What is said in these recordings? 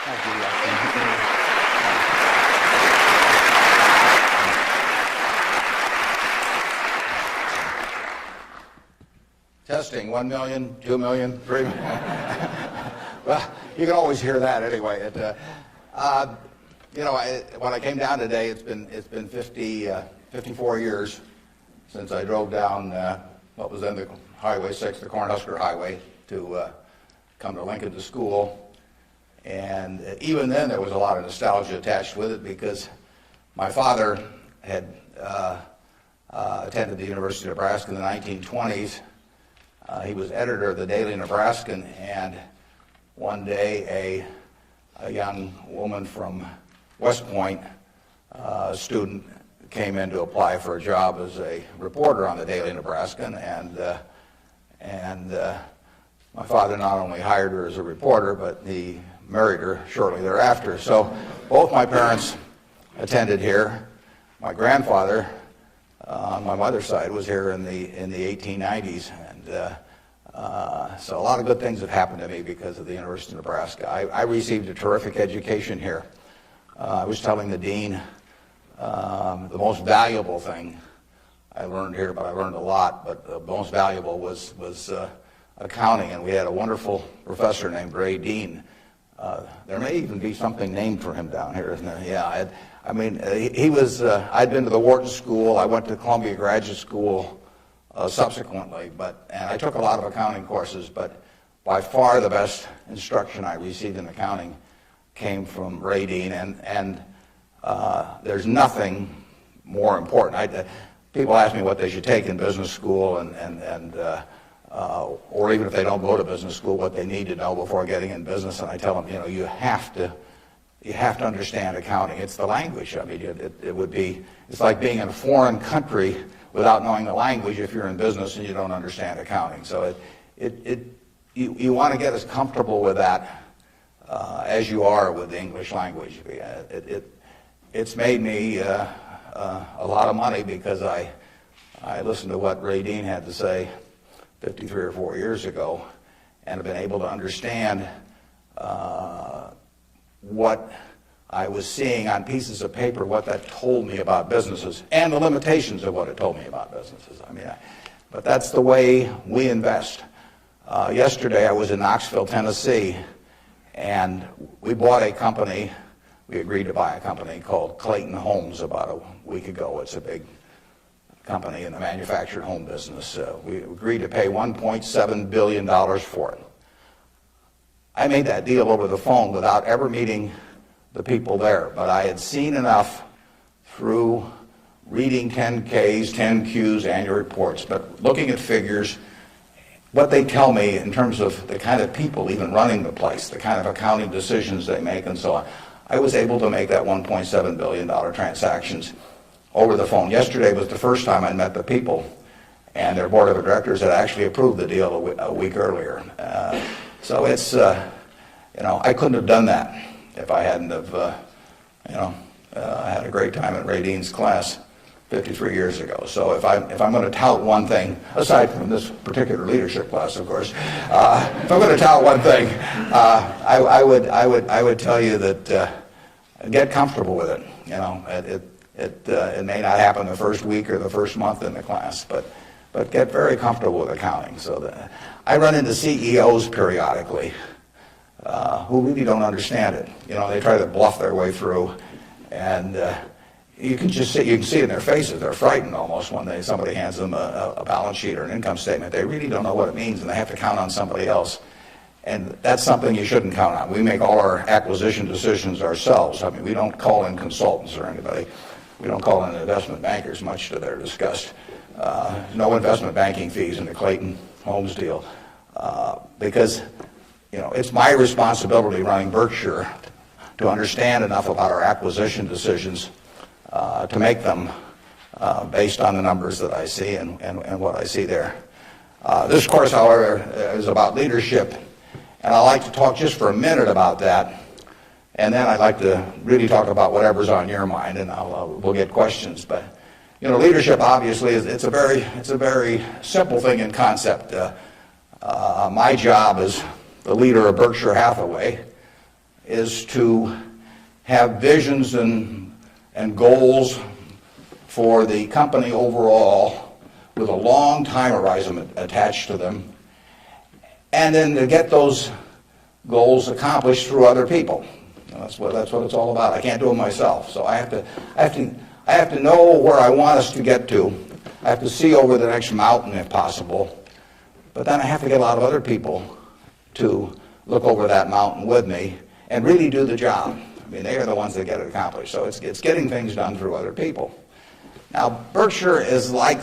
Thank you. Testing, 1 million, 2 million, 3 million. Well, you can always hear that anyway. When I came down today, it's been 54 years since I drove down what was then the Highway 6, the Cornhusker Highway, to come to Lincoln to school. And even then, there was a lot of nostalgia attached with it because my father had attended the University of Nebraska in the 1920s. He was editor of the Daily Nebraskan, and one day a young woman from West Point, a student, came in to apply for a job as a reporter on the Daily Nebraskan, and my father not only hired her as a reporter, but he married her shortly thereafter. So both my parents attended here. My grandfather on my mother's side was here in the 1890s, and so a lot of good things have happened to me because of the University of Nebraska. I received a terrific education here. I was telling the dean the most valuable thing I learned here, but I learned a lot, but the most valuable was accounting, and we had a wonderful professor named Ray Dean. There may even be something named for him down here, isn't there? Yeah, he was, I'd been to the Wharton School, I went to Columbia Graduate School subsequently, and I took a lot of accounting courses, but by far the best instruction I received in accounting came from Ray Dean, and there's nothing more important. People ask me what they should take in business school, or even if they don't go to business school, what they need to know before getting in business, and I tell them, you have to understand accounting. It's the language. I mean, it's like being in a foreign country without knowing the language if you're in business and you don't understand accounting. So you want to get as comfortable with that as you are with the English language. It's made me a lot of money because I listened to what Ray Dean had to say 53 or 4 years ago and have been able to understand what I was seeing on pieces of paper, what that told me about businesses and the limitations of what it told me about businesses. But that's the way we invest. Yesterday I was in Knoxville, Tennessee, and we bought a company. We agreed to buy a company called Clayton Homes about a week ago. It's a big company in the manufactured home business. We agreed to pay $1.7 billion for it. I made that deal over the phone without ever meeting the people there, but I had seen enough through reading 10Ks, 10Qs, annual reports, but looking at figures, what they tell me in terms of the kind of people even running the place, the kind of accounting decisions they make and so on. I was able to make that $1.7 billion transactions over the phone. Yesterday was the first time I met the people, and their board of directors had actually approved the deal a week earlier. So it's, I couldn't have done that if I hadn't have, had a great time at Ray Dean's class 53 years ago. So if I'm going to tout one thing, aside from this particular leadership class, of course, if I'm going to tout one thing, I would tell you that get comfortable with it. It may not happen the first week or the first month in the class, but get very comfortable with accounting. So I run into CEOs periodically who really don't understand it. They try to bluff their way through, and you can see it in their faces. They're frightened almost when somebody hands them a balance sheet or an income statement. They really don't know what it means, and they have to count on somebody else. And that's something you shouldn't count on. We make all our acquisition decisions ourselves. I mean, we don't call in consultants or anybody. We don't call in investment bankers, much to their disgust. No investment banking fees in the Clayton Homes deal, because it's my responsibility running Berkshire to understand enough about our acquisition decisions to make them based on the numbers that I see and what I see there. This course, however, is about leadership, and I'd like to talk just for a minute about that, and then I'd like to really talk about whatever's on your mind, and we'll get questions. But leadership obviously it's a very simple thing in concept. My job as the leader of Berkshire Hathaway is to have visions and goals for the company overall with a long time horizon attached to them, and then to get those goals accomplished through other people. That's what it's all about. I can't do it myself, so I have to know where I want us to get to. I have to see over the next mountain if possible, but then I have to get a lot of other people to look over that mountain with me and really do the job. I mean, they are the ones that get it accomplished. So it's getting things done through other people. Now, Berkshire is like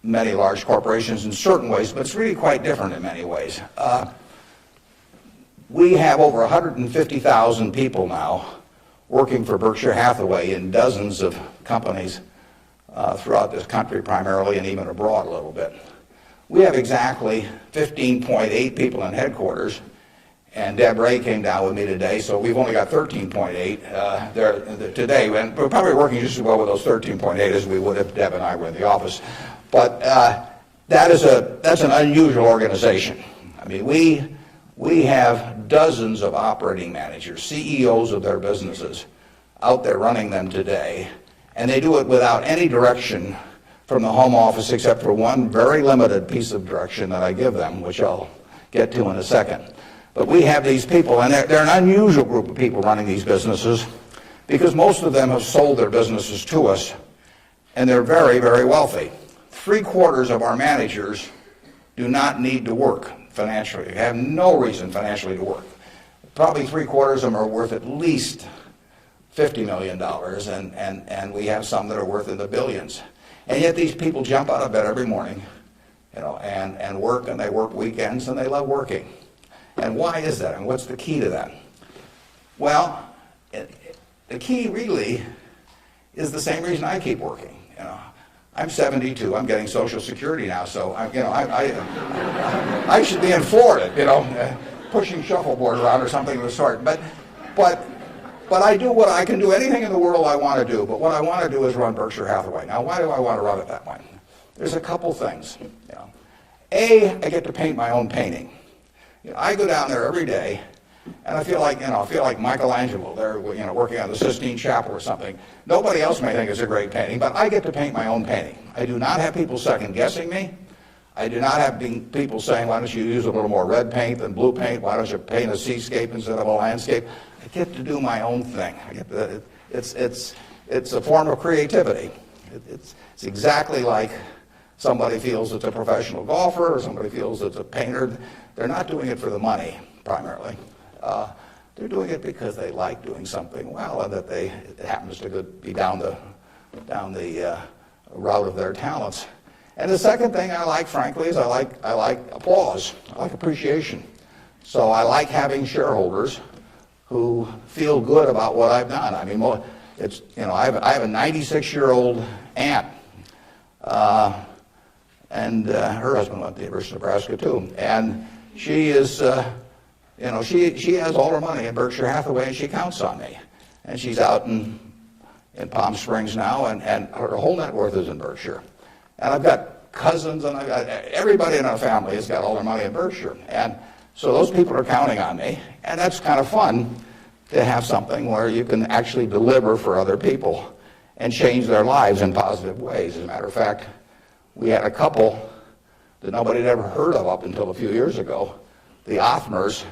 many large corporations in certain ways, but it's really quite different in many ways. We have over 150,000 people now working for Berkshire Hathaway in dozens of companies throughout this country primarily, and even abroad a little bit. We have exactly 15.8 people in headquarters, and Deb Ray came down with me today, so we've only got 13.8 there today, and we're probably working just as well with those 13.8 as we would if Deb and I were in the office. But that's an unusual organization. I mean, we have dozens of operating managers, CEOs of their businesses, out there running them today, and they do it without any direction from the home office except for one very limited piece of direction that I give them, which I'll get to in a second. But we have these people, and they're an unusual group of people running these businesses because most of them have sold their businesses to us, and they're very, very wealthy. 3/4 of our managers do not need to work financially. They have no reason financially to work. Probably 3/4 of them are worth at least $50 million, and we have some that are worth in the billions. And yet these people jump out of bed every morning, and work, and they work weekends, and they love working. And why is that? And what's the key to that? Well, the key really is the same reason I keep working. I'm 72. I'm getting Social Security now, so I should be in Florida, pushing shuffleboard around or something of the sort. But I do what I can do, anything in the world I want to do. But what I want to do is run Berkshire Hathaway. Now, why do I want to run it that way? There's a couple things. A, I get to paint my own painting. I go down there every day, and I feel like Michelangelo there, working on the Sistine Chapel or something. Nobody else may think it's a great painting, but I get to paint my own painting. I do not have people second guessing me. I do not have people saying, why don't you use a little more red paint than blue paint? Why don't you paint a seascape instead of a landscape? I get to do my own thing. It's a form of creativity. It's exactly like somebody feels it's a professional golfer or somebody feels it's a painter. They're not doing it for the money, primarily. They're doing it because they like doing something well, and that it happens to be down the route of their talents. And the second thing I like, frankly, is I like applause. I like appreciation. So I like having shareholders who feel good about what I've done. I mean, I have a 96-year-old aunt, and her husband went to the University of Nebraska too, and she is, she has all her money in Berkshire Hathaway, and she counts on me. And she's out in Palm Springs now, and her whole net worth is in Berkshire. And I've got cousins, and everybody in our family has got all their money in Berkshire. And so those people are counting on me, and that's kind of fun to have something where you can actually deliver for other people and change their lives in positive ways. As a matter of fact, we had a couple that nobody had ever heard of up until a few years ago, the Othmers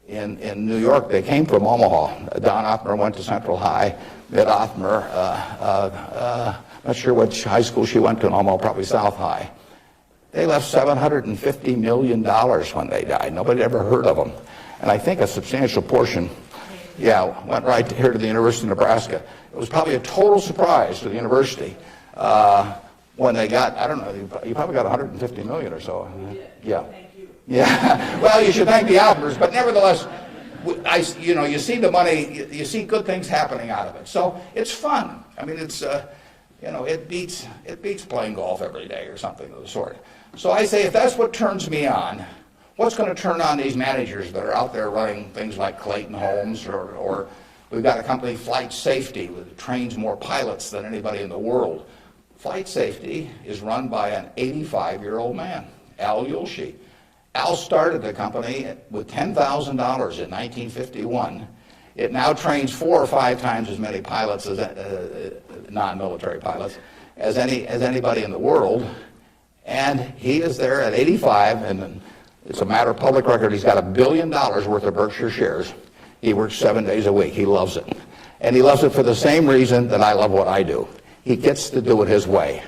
in New York. They came from Omaha. Don Othmer went to Central High. Mitt Othmer, not sure which high school she went to in Omaha, probably South High. They left $750 million when they died. Nobody had ever heard of them. And I think a substantial portion, went right here to the University of Nebraska. It was probably a total surprise to the university when they got, I don't know, you probably got $150 million or so. Yeah. Thank you. Yeah. Well, you should thank the Albers, but nevertheless, you see the money, you see good things happening out of it. So it's fun. I mean, it's, it beats playing golf every day or something of the sort. So I say, if that's what turns me on, what's going to turn on these managers that are out there running things like Clayton Homes, or we've got a company, Flight Safety, that trains more pilots than anybody in the world. Flight Safety is run by an 85-year-old man, Al Yulshi. Al started the company with $10,000 in 1951. It now trains 4 or 5 times as many pilots, as non-military pilots, as anybody in the world. And he is there at 85, and it's a matter of public record. He's got $1 billion worth of Berkshire shares. He works 7 days a week. He loves it. And he loves it for the same reason that I love what I do. He gets to do it his way.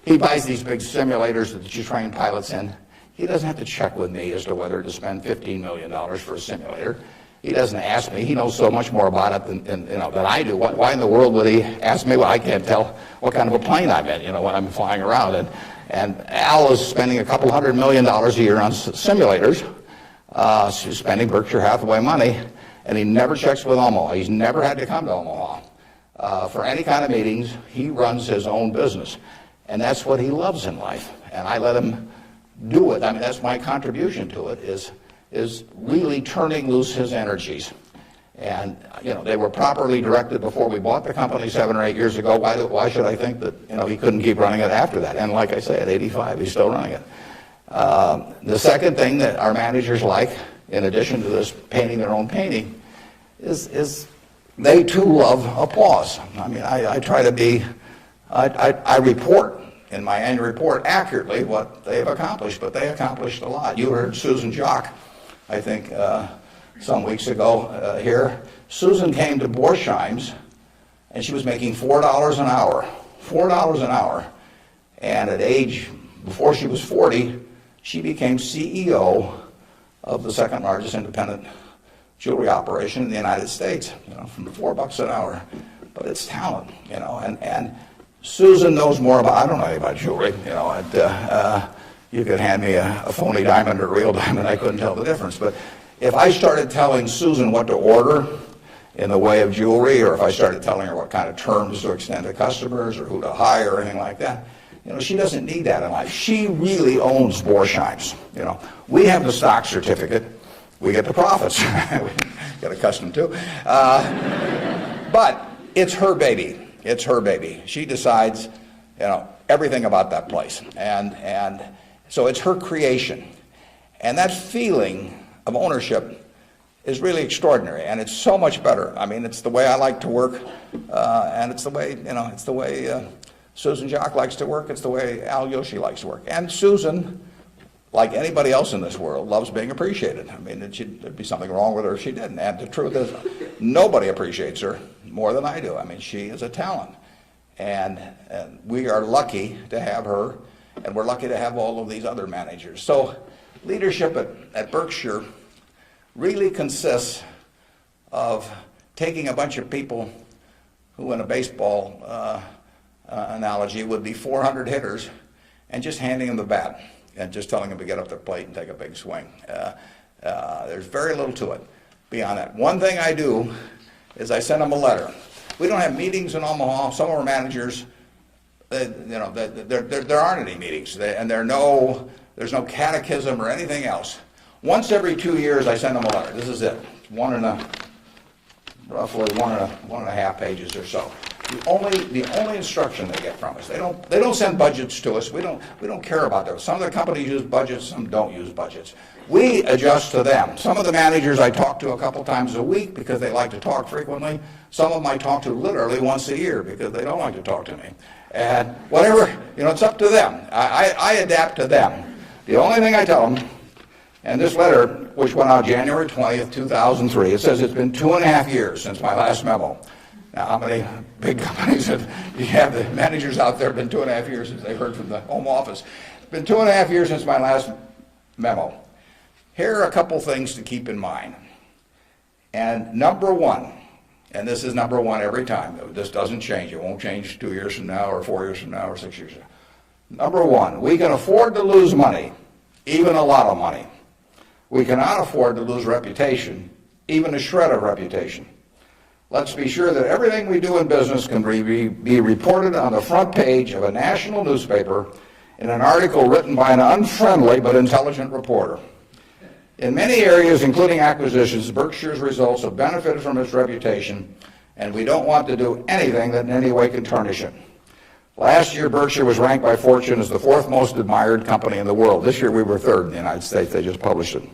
He buys these big simulators that you train pilots in. He doesn't have to check with me as to whether to spend $15 million for a simulator. He doesn't ask me. He knows so much more about it than I do. Why in the world would he ask me? Well, I can't tell what kind of a plane I'm in, when I'm flying around. And Al is spending a couple $100 million a year on simulators. He's spending Berkshire Hathaway money, and he never checks with Omaha. He's never had to come to Omaha for any kind of meetings. He runs his own business, and that's what he loves in life. And I let him do it. I mean, that's my contribution to it, is really turning loose his energies. And, they were properly directed before we bought the company 7 or 8 years ago. Why should I think that, he couldn't keep running it after that? And like I say, at 85, he's still running it. The second thing that our managers like, in addition to this painting their own painting, is they too love applause. I mean, I try to be, I report in my annual report accurately what they have accomplished, but they accomplished a lot. You heard Susan Jock, I think, some weeks ago here. Susan came to Borsheim's, and she was making $4 an hour. $4 an hour. And at age, before she was 40, she became CEO of the second largest independent jewelry operation in the United States, from $4 an hour. But it's talent, and Susan knows more about, I don't know anything about jewelry, you could hand me a phony diamond or a real diamond, I couldn't tell the difference. But if I started telling Susan what to order in the way of jewelry, or if I started telling her what kind of terms to extend to customers or who to hire or anything like that, she doesn't need that in life. She really owns Borsheim's. We have the stock certificate. We get the profits. We get accustomed to. But it's her baby. It's her baby. She decides, everything about that place. And so it's her creation. And that feeling of ownership is really extraordinary, and it's so much better. I mean, it's the way I like to work, and it's the way, Susan Jock likes to work. It's the way Al Yoshi likes to work. And Susan, like anybody else in this world, loves being appreciated. I mean, there'd be something wrong with her if she didn't. And the truth is, nobody appreciates her more than I do. I mean, she is a talent. And we are lucky to have her, and we're lucky to have all of these other managers. So leadership at Berkshire really consists of taking a bunch of people who, in a baseball analogy, would be 400 hitters, and just handing them the bat and just telling them to get up their plate and take a big swing. There's very little to it beyond that. One thing I do is I send them a letter. We don't have meetings in Omaha. Some of our managers, there aren't any meetings, and there's no catechism or anything else. Once every 2 years, I send them a letter. This is it. Roughly one and a half pages or so. The only instruction they get from us. They don't send budgets to us. We don't care about those. Some of the companies use budgets, some don't use budgets. We adjust to them. Some of the managers I talk to a couple times a week because they like to talk frequently. Some of them I talk to literally once a year because they don't like to talk to me. And whatever, it's up to them. I adapt to them. The only thing I tell them, and this letter, which went out January 20th, 2003, it says it's been 2.5 years since my last memo. Now, how many big companies you have the managers out there? Been 2.5 years since they heard from the home office. It's been 2.5 years since my last memo. Here are a couple things to keep in mind. And number one, and this is number one every time. This doesn't change. It won't change 2 years from now or 4 years from now or 6 years from now. Number one, we can afford to lose money, even a lot of money. We cannot afford to lose reputation, even a shred of reputation. Let's be sure that everything we do in business can be reported on the front page of a national newspaper in an article written by an unfriendly but intelligent reporter. In many areas, including acquisitions, Berkshire's results have benefited from its reputation, and we don't want to do anything that in any way can tarnish it. Last year, Berkshire was ranked by Fortune as the 4th most admired company in the world. This year, we were 3rd in the United States. They just published it.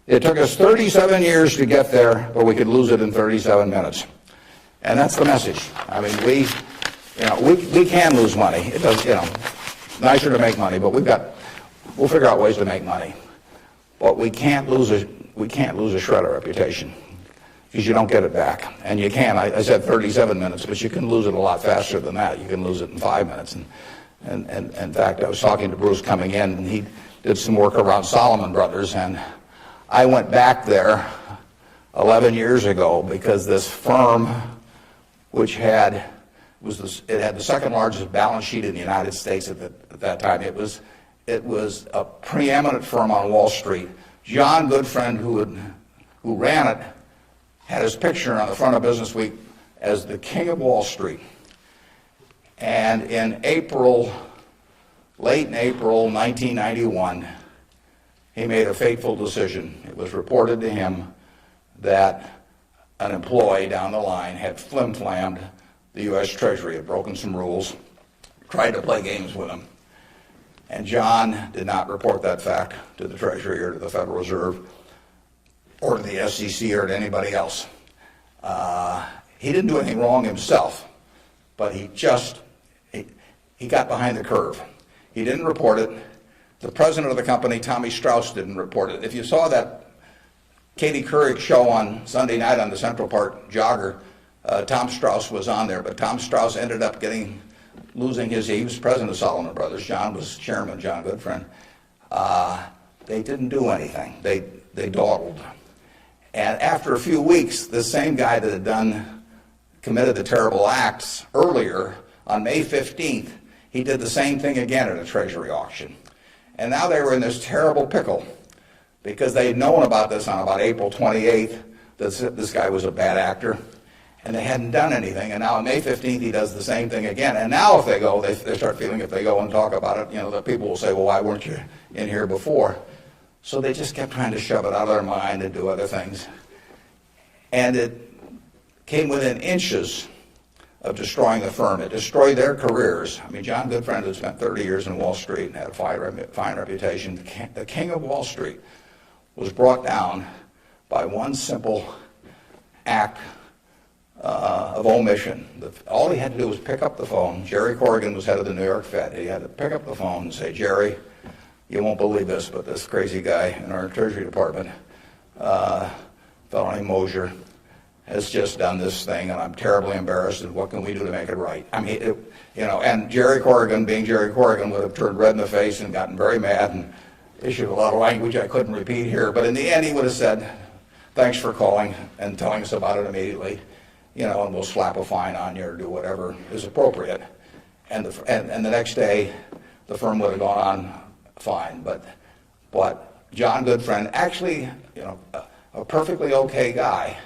It took us 37 years to get there, but we could lose it in 37 minutes. And that's the message. I mean, we can lose money. It does, nicer to make money, but we'll figure out ways to make money. But we can't lose a shred of reputation, because you don't get it back. And you can. I said 37 minutes, but you can lose it a lot faster than that. You can lose it in 5 minutes. And in fact, I was talking to Bruce coming in, and he did some work around Salomon Brothers, and I went back there 11 years ago because this firm, which had the 2nd largest balance sheet in the United States at that time. It was a preeminent firm on Wall Street. John Goodfriend, who ran it, had his picture on the front of Business Week as the king of Wall Street. And in late in April 1991, he made a fateful decision. It was reported to him that an employee down the line had flim-flammed the U.S. Treasury, had broken some rules, tried to play games with him. And John did not report that fact to the Treasury or to the Federal Reserve or to the SEC or to anybody else. He didn't do anything wrong himself, but he got behind the curve. He didn't report it. The president of the company, Tommy Strauss, didn't report it. If you saw that Katie Couric show on Sunday night on the Central Park Jogger, Tom Strauss was on there, but Tom Strauss ended up losing he was president of Salomon Brothers. John was chairman, John Goodfriend. They didn't do anything. They dawdled. And after a few weeks, the same guy that had committed the terrible acts earlier, on May 15th, he did the same thing again at a Treasury auction. And now they were in this terrible pickle because they had known about this on about April 28th, that this guy was a bad actor, and they hadn't done anything. And now on May 15th, he does the same thing again. And now if they go, they start feeling if they go and talk about it, the people will say, well, why weren't you in here before? So they just kept trying to shove it out of their mind and do other things. And it came within inches of destroying the firm. It destroyed their careers. I mean, John Goodfriend had spent 30 years in Wall Street and had a fine reputation. The king of Wall Street was brought down by one simple act of omission. All he had to do was pick up the phone. Jerry Corrigan was head of the New York Fed. He had to pick up the phone and say, Jerry, you won't believe this, but this crazy guy in our Treasury Department, a fellow named Mosier, has just done this thing, and I'm terribly embarrassed, and what can we do to make it right? I mean, and Jerry Corrigan, being Jerry Corrigan, would have turned red in the face and gotten very mad and issued a lot of language I couldn't repeat here, but in the end he would have said, thanks for calling and telling us about it immediately, and we'll slap a fine on you or do whatever is appropriate. And the next day, the firm would have gone on fine. But John Goodfriend, actually, a perfectly okay guy,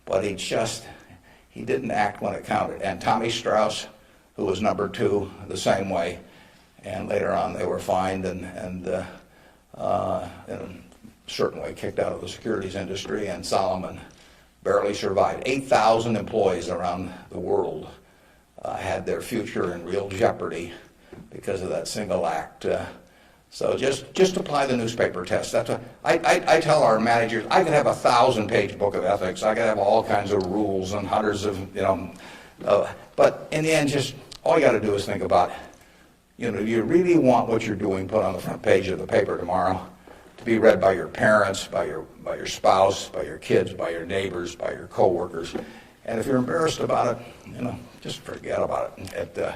but he didn't act when it counted. And Tommy Strauss, who was number 2, the same way. And later on, they were fined and in a certain way kicked out of the securities industry. And Salomon barely survived. 8,000 employees around the world had their future in real jeopardy because of that single act. So just apply the newspaper test. That's what I tell our managers. I could have a 1,000-page book of ethics. I could have all kinds of rules and hundreds of but in the end, just all you got to do is think about, you really want what you're doing put on the front page of the paper tomorrow to be read by your parents, by your spouse, by your kids, by your neighbors, by your coworkers. And if you're embarrassed about it, just forget about it.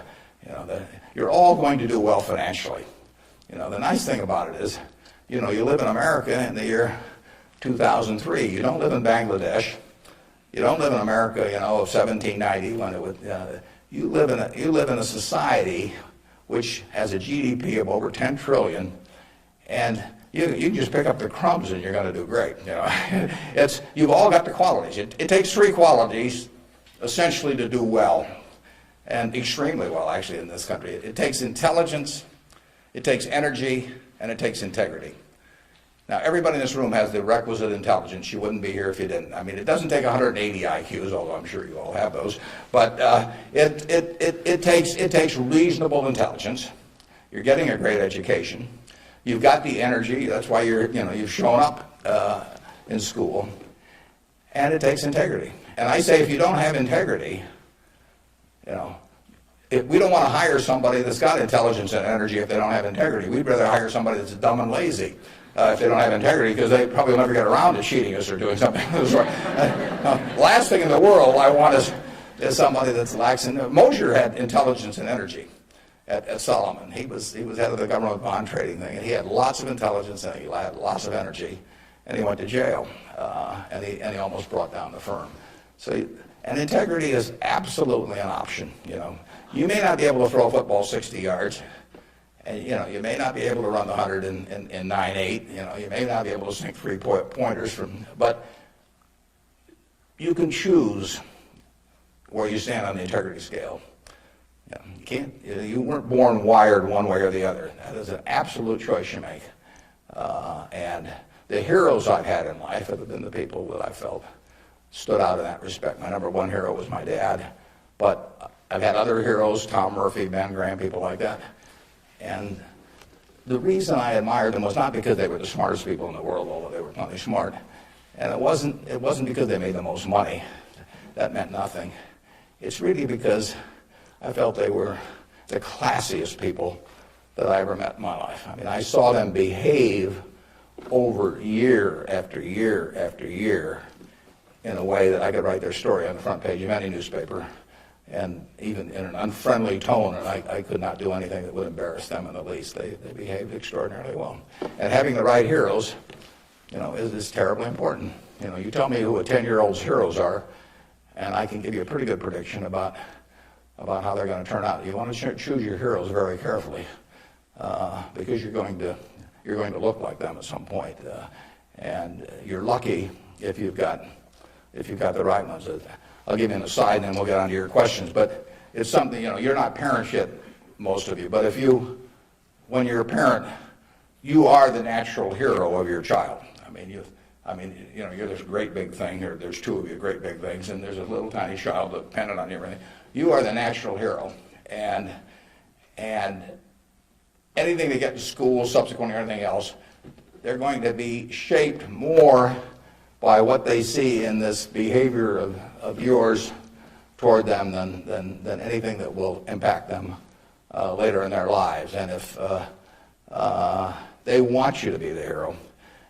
You're all going to do well financially. The nice thing about it is, you live in America in the year 2003. You don't live in Bangladesh. You don't live in America, of 1790 when it would. You live in a society which has a GDP of over 10 trillion, and you can just pick up the crumbs and you're going to do great. You've all got the qualities. It takes 3 qualities essentially to do well, and extremely well actually in this country. It takes intelligence, it takes energy, and it takes integrity. Now, everybody in this room has the requisite intelligence. You wouldn't be here if you didn't. I mean, it doesn't take 180 IQs, although I'm sure you all have those. But it takes reasonable intelligence. You're getting a great education. You've got the energy. That's why you've shown up in school. And it takes integrity. And I say, if you don't have integrity, we don't want to hire somebody that's got intelligence and energy if they don't have integrity. We'd rather hire somebody that's dumb and lazy if they don't have integrity, because they probably will never get around to cheating us or doing something. Last thing in the world I want is somebody that's lacks in. Mosher had intelligence and energy at Solomon. He was head of the government bond trading thing, and he had lots of intelligence and he had lots of energy, and he went to jail, and he almost brought down the firm. And integrity is absolutely an option. You may not be able to throw a football 60 yards. And you may not be able to run the 100 in 9.8. You may not be able to sink 3-pointers but you can choose where you stand on the integrity scale. You can't. You weren't born wired one way or the other. That is an absolute choice you make. And the heroes I've had in life have been the people that I felt stood out in that respect. My number one hero was my dad, but I've had other heroes, Tom Murphy, Ben Graham, people like that. And the reason I admired them was not because they were the smartest people in the world, although they were plenty smart. And it wasn't because they made the most money. That meant nothing. It's really because I felt they were the classiest people that I ever met in my life. I mean, I saw them behave over year after year after year in a way that I could write their story on the front page of any newspaper, and even in an unfriendly tone, and I could not do anything that would embarrass them in the least. They behaved extraordinarily well. And having the right heroes, is terribly important. You tell me who a 10-year-old's heroes are, and I can give you a pretty good prediction about how they're going to turn out. You want to choose your heroes very carefully, because you're going to look like them at some point, and you're lucky if you've got the right ones. I'll give you an aside, and then we'll get on to your questions. But it's something, you're not parents yet, most of you. But when you're a parent, you are the natural hero of your child. You're this great big thing. There's two of you great big things, and there's a little tiny child dependent on you. You are the natural hero, and anything they get to school, subsequently, or anything else, they're going to be shaped more by what they see in this behavior of yours toward them than anything that will impact them later in their lives. And if they want you to be the hero,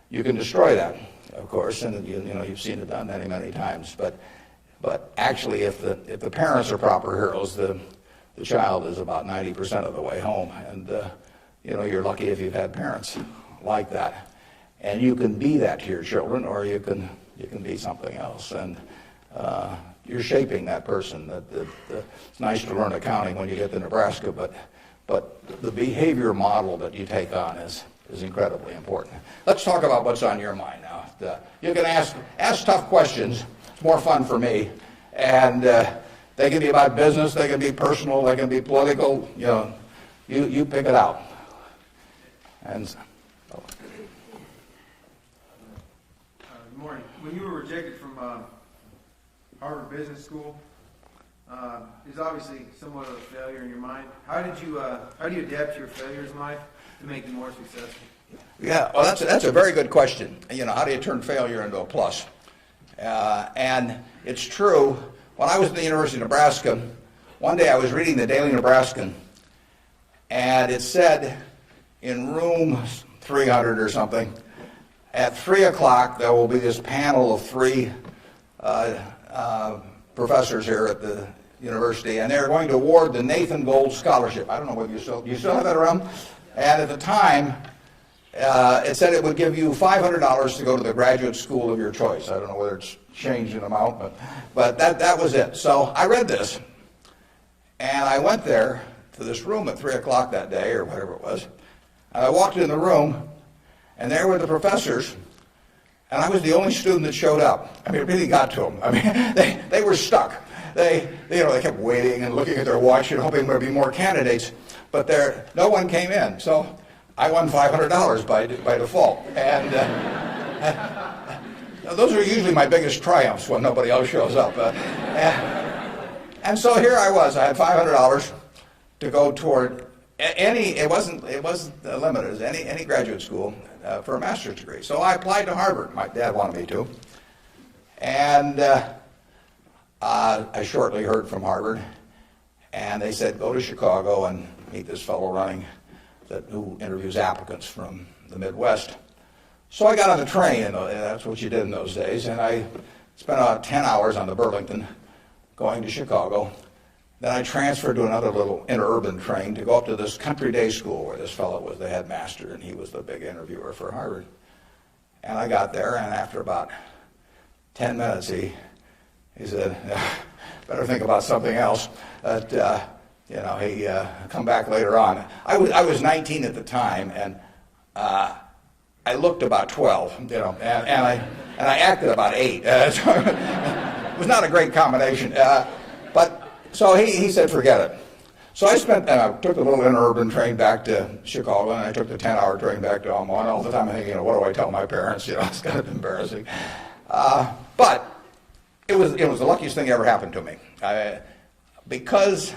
you can destroy that, of course, and you've seen it done many, many times. But actually, if the parents are proper heroes, the child is about 90% of the way home. And you're lucky if you've had parents like that. And you can be that to your children, or you can be something else. And you're shaping that person. It's nice to learn accounting when you get to Nebraska, but the behavior model that you take on is incredibly important. Let's talk about what's on your mind now. You can ask tough questions. It's more fun for me. And they can be about business, they can be personal, they can be political. You pick it out. And Good morning. When you were rejected from Harvard Business School, is obviously somewhat of a failure in your mind. How do you adapt to your failures in life to make them more successful? Yeah, well, that's a very good question. How do you turn failure into a plus? And it's true. When I was at the University of Nebraska, one day I was reading the Daily Nebraskan, and it said in room 300 or something, at 3 o'clock there will be this panel of three professors here at the university, and they're going to award the Nathan Gold Scholarship. I don't know whether you still have that around. And at the time, it said it would give you $500 to go to the graduate school of your choice. I don't know whether it's changed in amount, but that was it. So I read this, and I went there to this room at 3 o'clock that day, or whatever it was. And I walked in the room, and there were the professors, and I was the only student that showed up. I mean, it really got to them. I mean, they were stuck. They kept waiting and looking at their watch and hoping there would be more candidates, but no one came in. So I won $500 by default. And those are usually my biggest triumphs when nobody else shows up. And so here I was. I had $500 to go toward it wasn't limited as any graduate school for a master's degree. So I applied to Harvard. My dad wanted me to. And I shortly heard from Harvard. And they said, go to Chicago and meet this fellow who interviews applicants from the Midwest. So I got on the train, and that's what you did in those days, and I spent about 10 hours on the Burlington going to Chicago. Then I transferred to another little interurban train to go up to this country day school where this fellow was the headmaster, and he was the big interviewer for Harvard. And I got there, and after about 10 minutes, he said, better think about something else. But, he come back later on. I was 19 at the time, and I looked about 12, and I acted about 8. So it was not a great combination. So he said, forget it. So I took the little interurban train back to Chicago, and I took the 10-hour train back to Omaha. And all the time I'm thinking, what do I tell my parents? It's kind of embarrassing. But it was the luckiest thing that ever happened to me. Because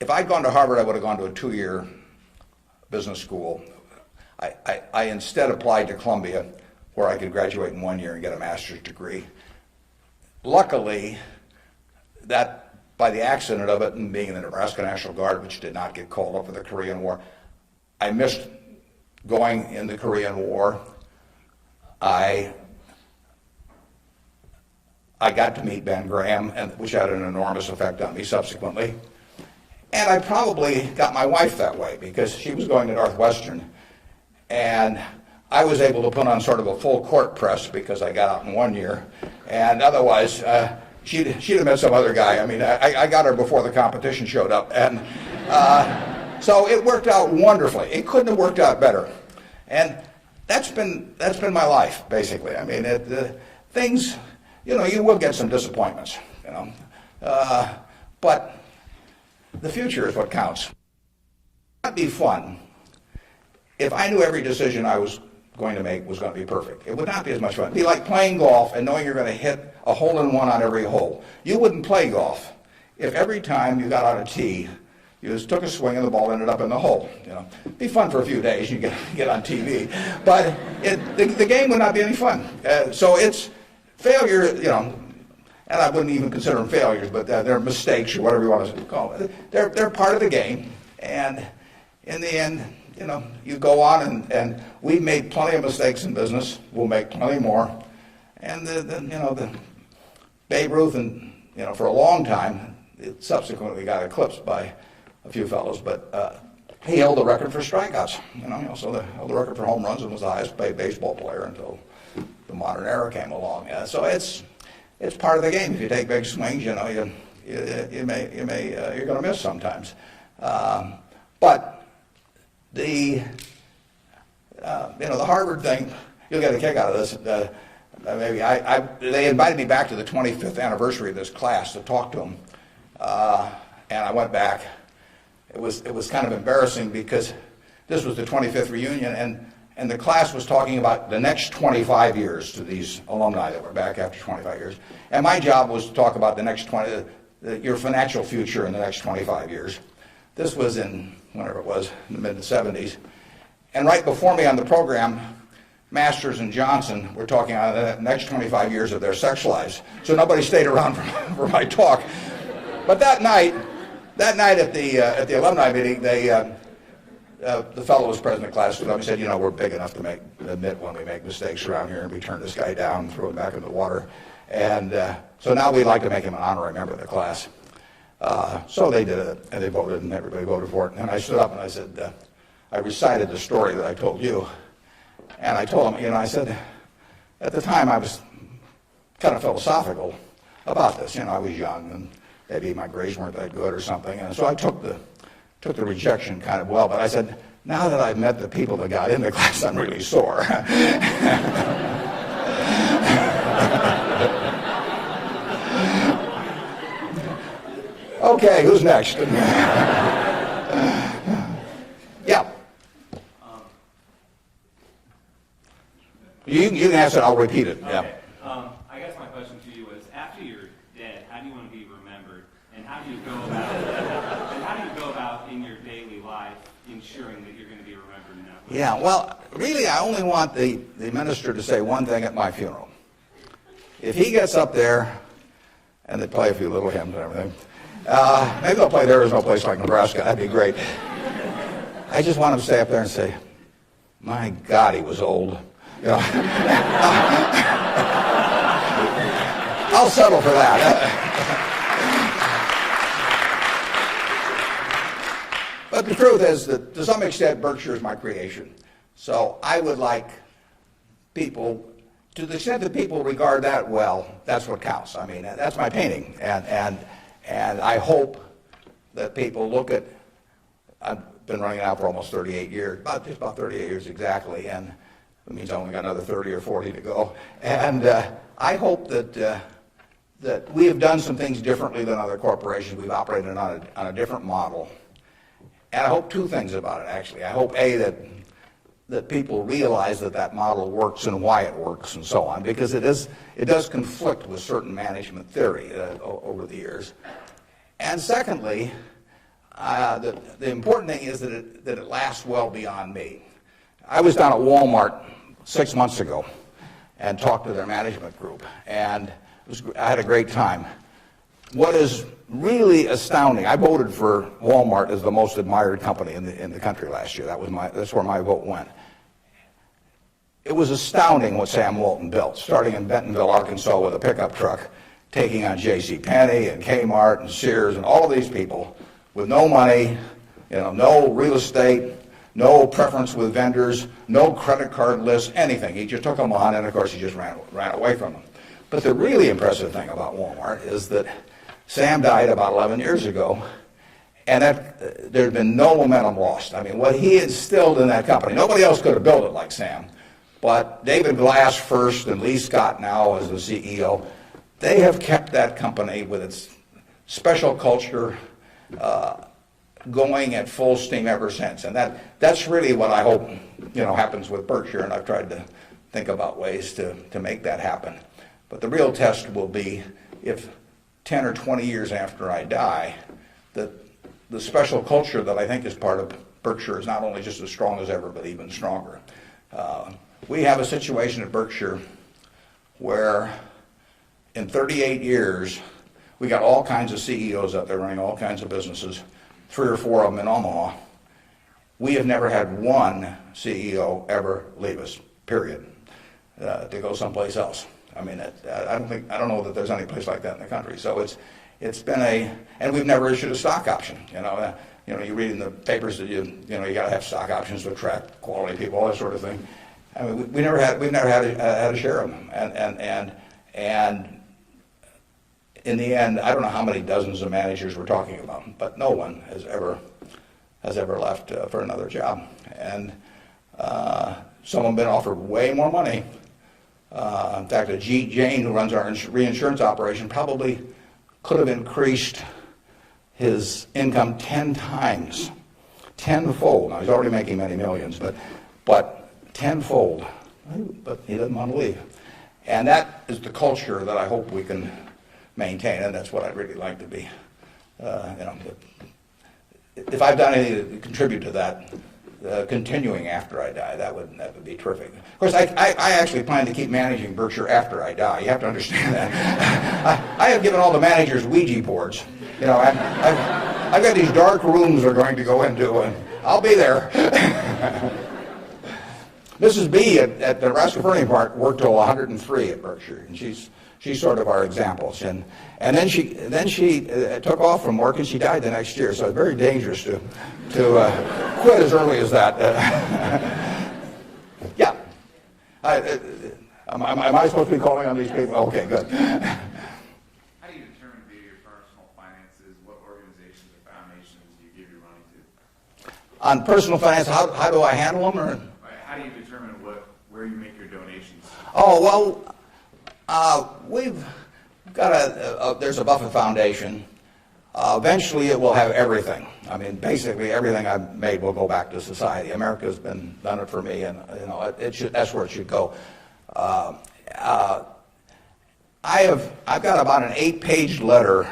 if I'd gone to Harvard, I would have gone to a 2-year business school. I instead applied to Columbia, where I could graduate in 1 year and get a master's degree. Luckily, that by the accident of it and being in the Nebraska National Guard, which did not get called up for the Korean War, I missed going in the Korean War. I got to meet Ben Graham, which had an enormous effect on me subsequently. And I probably got my wife that way because she was going to Northwestern. And I was able to put on sort of a full court press because I got out in 1 year. And otherwise, she'd have met some other guy. I mean, I got her before the competition showed up. And so it worked out wonderfully. It couldn't have worked out better. And that's been my life, basically. I mean, things, you will get some disappointments, but the future is what counts. It'd be fun if I knew every decision I was going to make was going to be perfect. It would not be as much fun. It'd be like playing golf and knowing you're going to hit a hole-in-one on every hole. You wouldn't play golf if every time you got on a tee, you just took a swing and the ball ended up in the hole. It'd be fun for a few days. You get on TV, but the game would not be any fun. So it's failure, and I wouldn't even consider them failures, but they're mistakes or whatever you want to call it. They're part of the game, and in the end, you go on, and we've made plenty of mistakes in business. We'll make plenty more, and the Babe Ruth, and for a long time, it subsequently got eclipsed by a few fellows, but he held the record for strikeouts. He also held the record for home runs and was the highest paid baseball player until the modern era came along. So it's part of the game. If you take big swings, you're going to miss sometimes. But the Harvard thing, you'll get a kick out of this. They invited me back to the 25th anniversary of this class to talk to them, and I went back. It was kind of embarrassing because this was the 25th reunion, and the class was talking about the next 25 years to these alumni that were back after 25 years. And my job was to talk about the next your financial future in the next 25 years. This was in, whenever it was, in the mid-70s. And right before me on the program, Masters and Johnson were talking about the next 25 years of their sex lives. So nobody stayed around for my talk. But that night at the alumni meeting, the fellow who was president of the class stood up and said, we're big enough to admit when we make mistakes around here, and we turn this guy down and throw him back in the water. And so now we'd like to make him an honorary member of the class. So they did it, and they voted, and everybody voted for it. And I stood up and I said, I recited the story that I told you. And I told him, I said, at the time I was kind of philosophical about this. I was young, and maybe my grades weren't that good or something. And so I took the rejection kind of well. But I said, now that I've met the people that got into class, I'm really sore. Okay, who's next? Yeah. ask it, I'll repeat it. Yeah. Okay. I guess my question to you was, after you're dead, how do you want to be remembered, and how do you go about in your daily life ensuring that you're going to be remembered in that way? Yeah, well, really, I only want the minister to say one thing at my funeral. If he gets up there, and they play a few little hymns and everything, maybe they'll play There Is No Place Like Nebraska. That'd be great. I just want him to stay up there and say, my God, he was old. You know? I'll settle for that. But the truth is that, to some extent, Berkshire is my creation. So I would like people, to the extent that people regard that well, that's what counts. I mean, that's my painting. And I hope that people look at, I've been running it out for almost 38 years, just about 38 years exactly, and it means I only got another 30 or 40 to go. And I hope that we have done some things differently than other corporations. We've operated on a different model. And I hope two things about it, actually. I hope, A, that people realize that model works and why it works and so on, because it does conflict with certain management theory over the years. And secondly, the important thing is that it lasts well beyond me. I was down at Walmart 6 months ago and talked to their management group, and I had a great time. What is really astounding, I voted for Walmart as the most admired company in the country last year. That's where my vote went. It was astounding what Sam Walton built, starting in Bentonville, Arkansas with a pickup truck, taking on J.C. Penney and Kmart and Sears and all of these people with no money, no real estate, no preference with vendors, no credit card list, anything. He just took them on, and of course he just ran away from them. But the really impressive thing about Walmart is that Sam died about 11 years ago, and there had been no momentum lost. I mean, what he instilled in that company, nobody else could have built it like Sam, but David Glass first and Lee Scott now as the CEO, they have kept that company with its special culture going at full steam ever since. And that's really what I hope happens with Berkshire, and I've tried to think about ways to make that happen. But the real test will be if 10 or 20 years after I die, that the special culture that I think is part of Berkshire is not only just as strong as ever, but even stronger. We have a situation at Berkshire where in 38 years, we got all kinds of CEOs out there running all kinds of businesses, 3 or 4 of them in Omaha. We have never had one CEO ever leave us, period, to go someplace else. I mean, I don't know that there's any place like that in the country. So it's been and we've never issued a stock option. You read in the papers that you got to have stock options to attract quality people, all that sort of thing. I mean, we've never had a share of them, and in the end, I don't know how many dozens of managers we're talking about, but no one has ever left for another job, and some have been offered way more money. In fact, Ajit Jain, who runs our reinsurance operation, probably could have increased his income 10 times, tenfold. Now, he's already making many millions, but tenfold. But he doesn't want to leave. And that is the culture that I hope we can maintain, and that's what I'd really like to be. If I've done anything to contribute to that, continuing after I die, that would be terrific. Of course, I actually plan to keep managing Berkshire after I die. You have to understand that. I have given all the managers Ouija boards. I've got these dark rooms they're going to go into, and I'll be there. Mrs. B at the Nebraska Furniture Park worked till 103 at Berkshire, and she's sort of our examples. And then she took off from work, and she died the next year. So it's very dangerous to quit as early as that. Yeah. Am I supposed to be calling on these people? Okay, good. How do you determine via your personal finances what organizations or foundations you give your money to? On personal finance, how do I handle them? Or? How do you determine where you make your donations? Oh, well, we've got there's a Buffett Foundation. Eventually it will have everything. I mean, basically everything I've made will go back to society. America's done it for me, and that's where it should go. I've got about an 8-page letter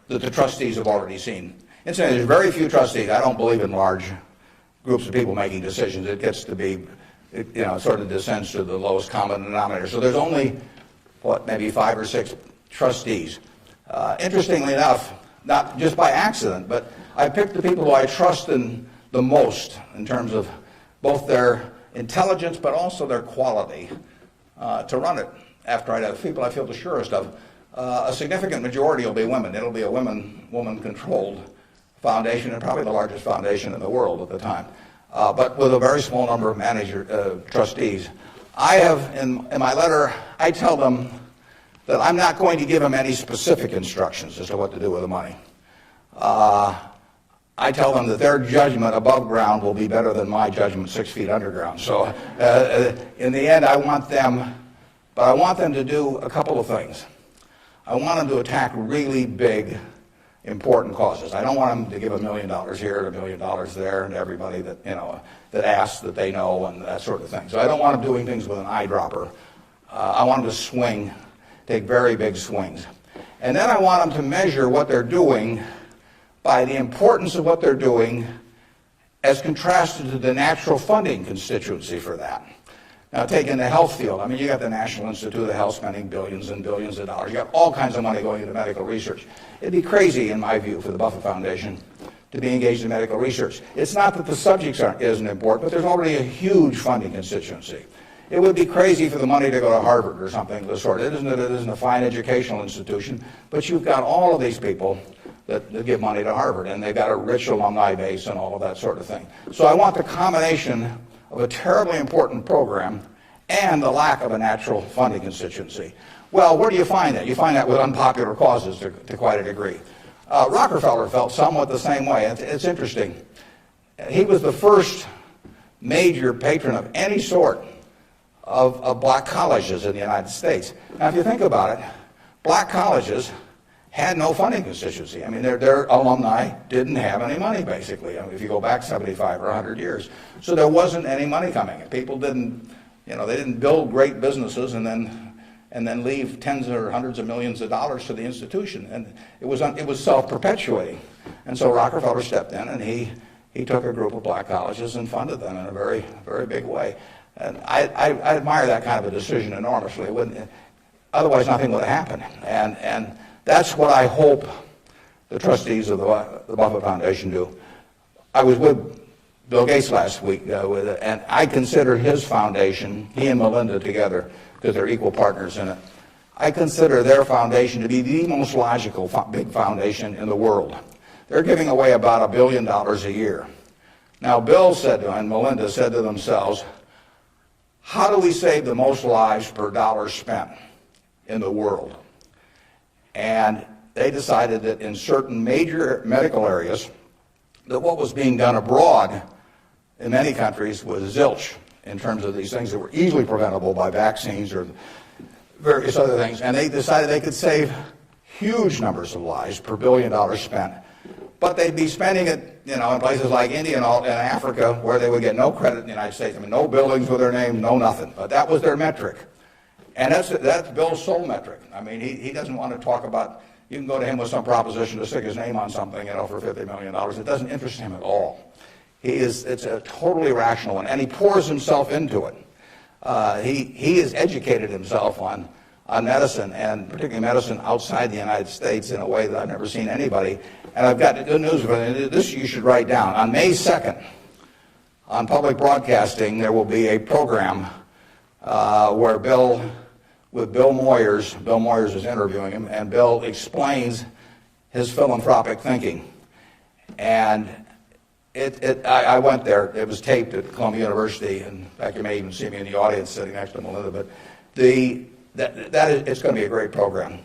that the trustees have already seen. Incidentally, there's very few trustees. I don't believe in large groups of people making decisions. It gets to be, sort of descends to the lowest common denominator. So there's only, maybe 5 or 6 trustees. Interestingly enough, not just by accident, but I picked the people who I trust in the most in terms of both their intelligence but also their quality to run it. After I have people I feel the surest of, a significant majority will be women. It'll be a woman-controlled foundation, and probably the largest foundation in the world at the time, but with a very small number of trustees. I have, in my letter, I tell them that I'm not going to give them any specific instructions as to what to do with the money. I tell them that their judgment above ground will be better than my judgment 6 feet underground. So in the end, I want them to do a couple of things. I want them to attack really big, important causes. I don't want them to give $1 million here and $1 million there and everybody that, that asks that they know and that sort of thing. So I don't want them doing things with an eyedropper. I want them to take very big swings. And then I want them to measure what they're doing by the importance of what they're doing as contrasted to the natural funding constituency for that. Now, taking the health field, you got the National Institute of Health spending billions and billions of dollars. You got all kinds of money going into medical research. It'd be crazy, in my view, for the Buffett Foundation to be engaged in medical research. It's not that the subjects isn't important, but there's already a huge funding constituency. It would be crazy for the money to go to Harvard or something of the sort. It isn't a fine educational institution, but you've got all of these people that give money to Harvard, and they've got a rich alumni base and all of that sort of thing. So I want the combination of a terribly important program and the lack of a natural funding constituency. Well, where do you find that? You find that with unpopular causes to quite a degree. Rockefeller felt somewhat the same way. It's interesting. He was the first major patron of any sort of black colleges in the United States. Now, if you think about it, black colleges had no funding constituency. Their alumni didn't have any money, basically, if you go back 75 or 100 years. So there wasn't any money coming in. People didn't, they didn't build great businesses and then leave tens or hundreds of millions of dollars to the institution. And it was self-perpetuating. And so Rockefeller stepped in and he took a group of black colleges and funded them in a very, very big way. And I admire that kind of a decision enormously. Otherwise, nothing would have happened. And that's what I hope the trustees of the Buffett Foundation do. I was with Bill Gates last week, and I consider his foundation, he and Melinda together, because they're equal partners in it, I consider their foundation to be the most logical big foundation in the world. They're giving away about $1 billion a year. Now, Bill said to, and Melinda said to themselves, how do we save the most lives per dollar spent in the world? And they decided that in certain major medical areas, that what was being done abroad in many countries was zilch in terms of these things that were easily preventable by vaccines or various other things. And they decided they could save huge numbers of lives per $1 billion spent. But they'd be spending it, in places like India and Africa, where they would get no credit in the United States. No buildings with their name, no nothing. But that was their metric. And that's Bill's sole metric. He doesn't want to talk about, you can go to him with some proposition to stick his name on something, for $50 million. It doesn't interest him at all. It's a totally rational one, and he pours himself into it. He has educated himself on medicine, and particularly medicine outside the United States, in a way that I've never seen anybody. And I've got good news for you. This you should write down. On May 2nd, on public broadcasting, there will be a program where Bill Moyers is interviewing him, and Bill explains his philanthropic thinking. And I went there. It was taped at Columbia University, and in fact, you may even see me in the audience sitting next to Melinda. But it's going to be a great program.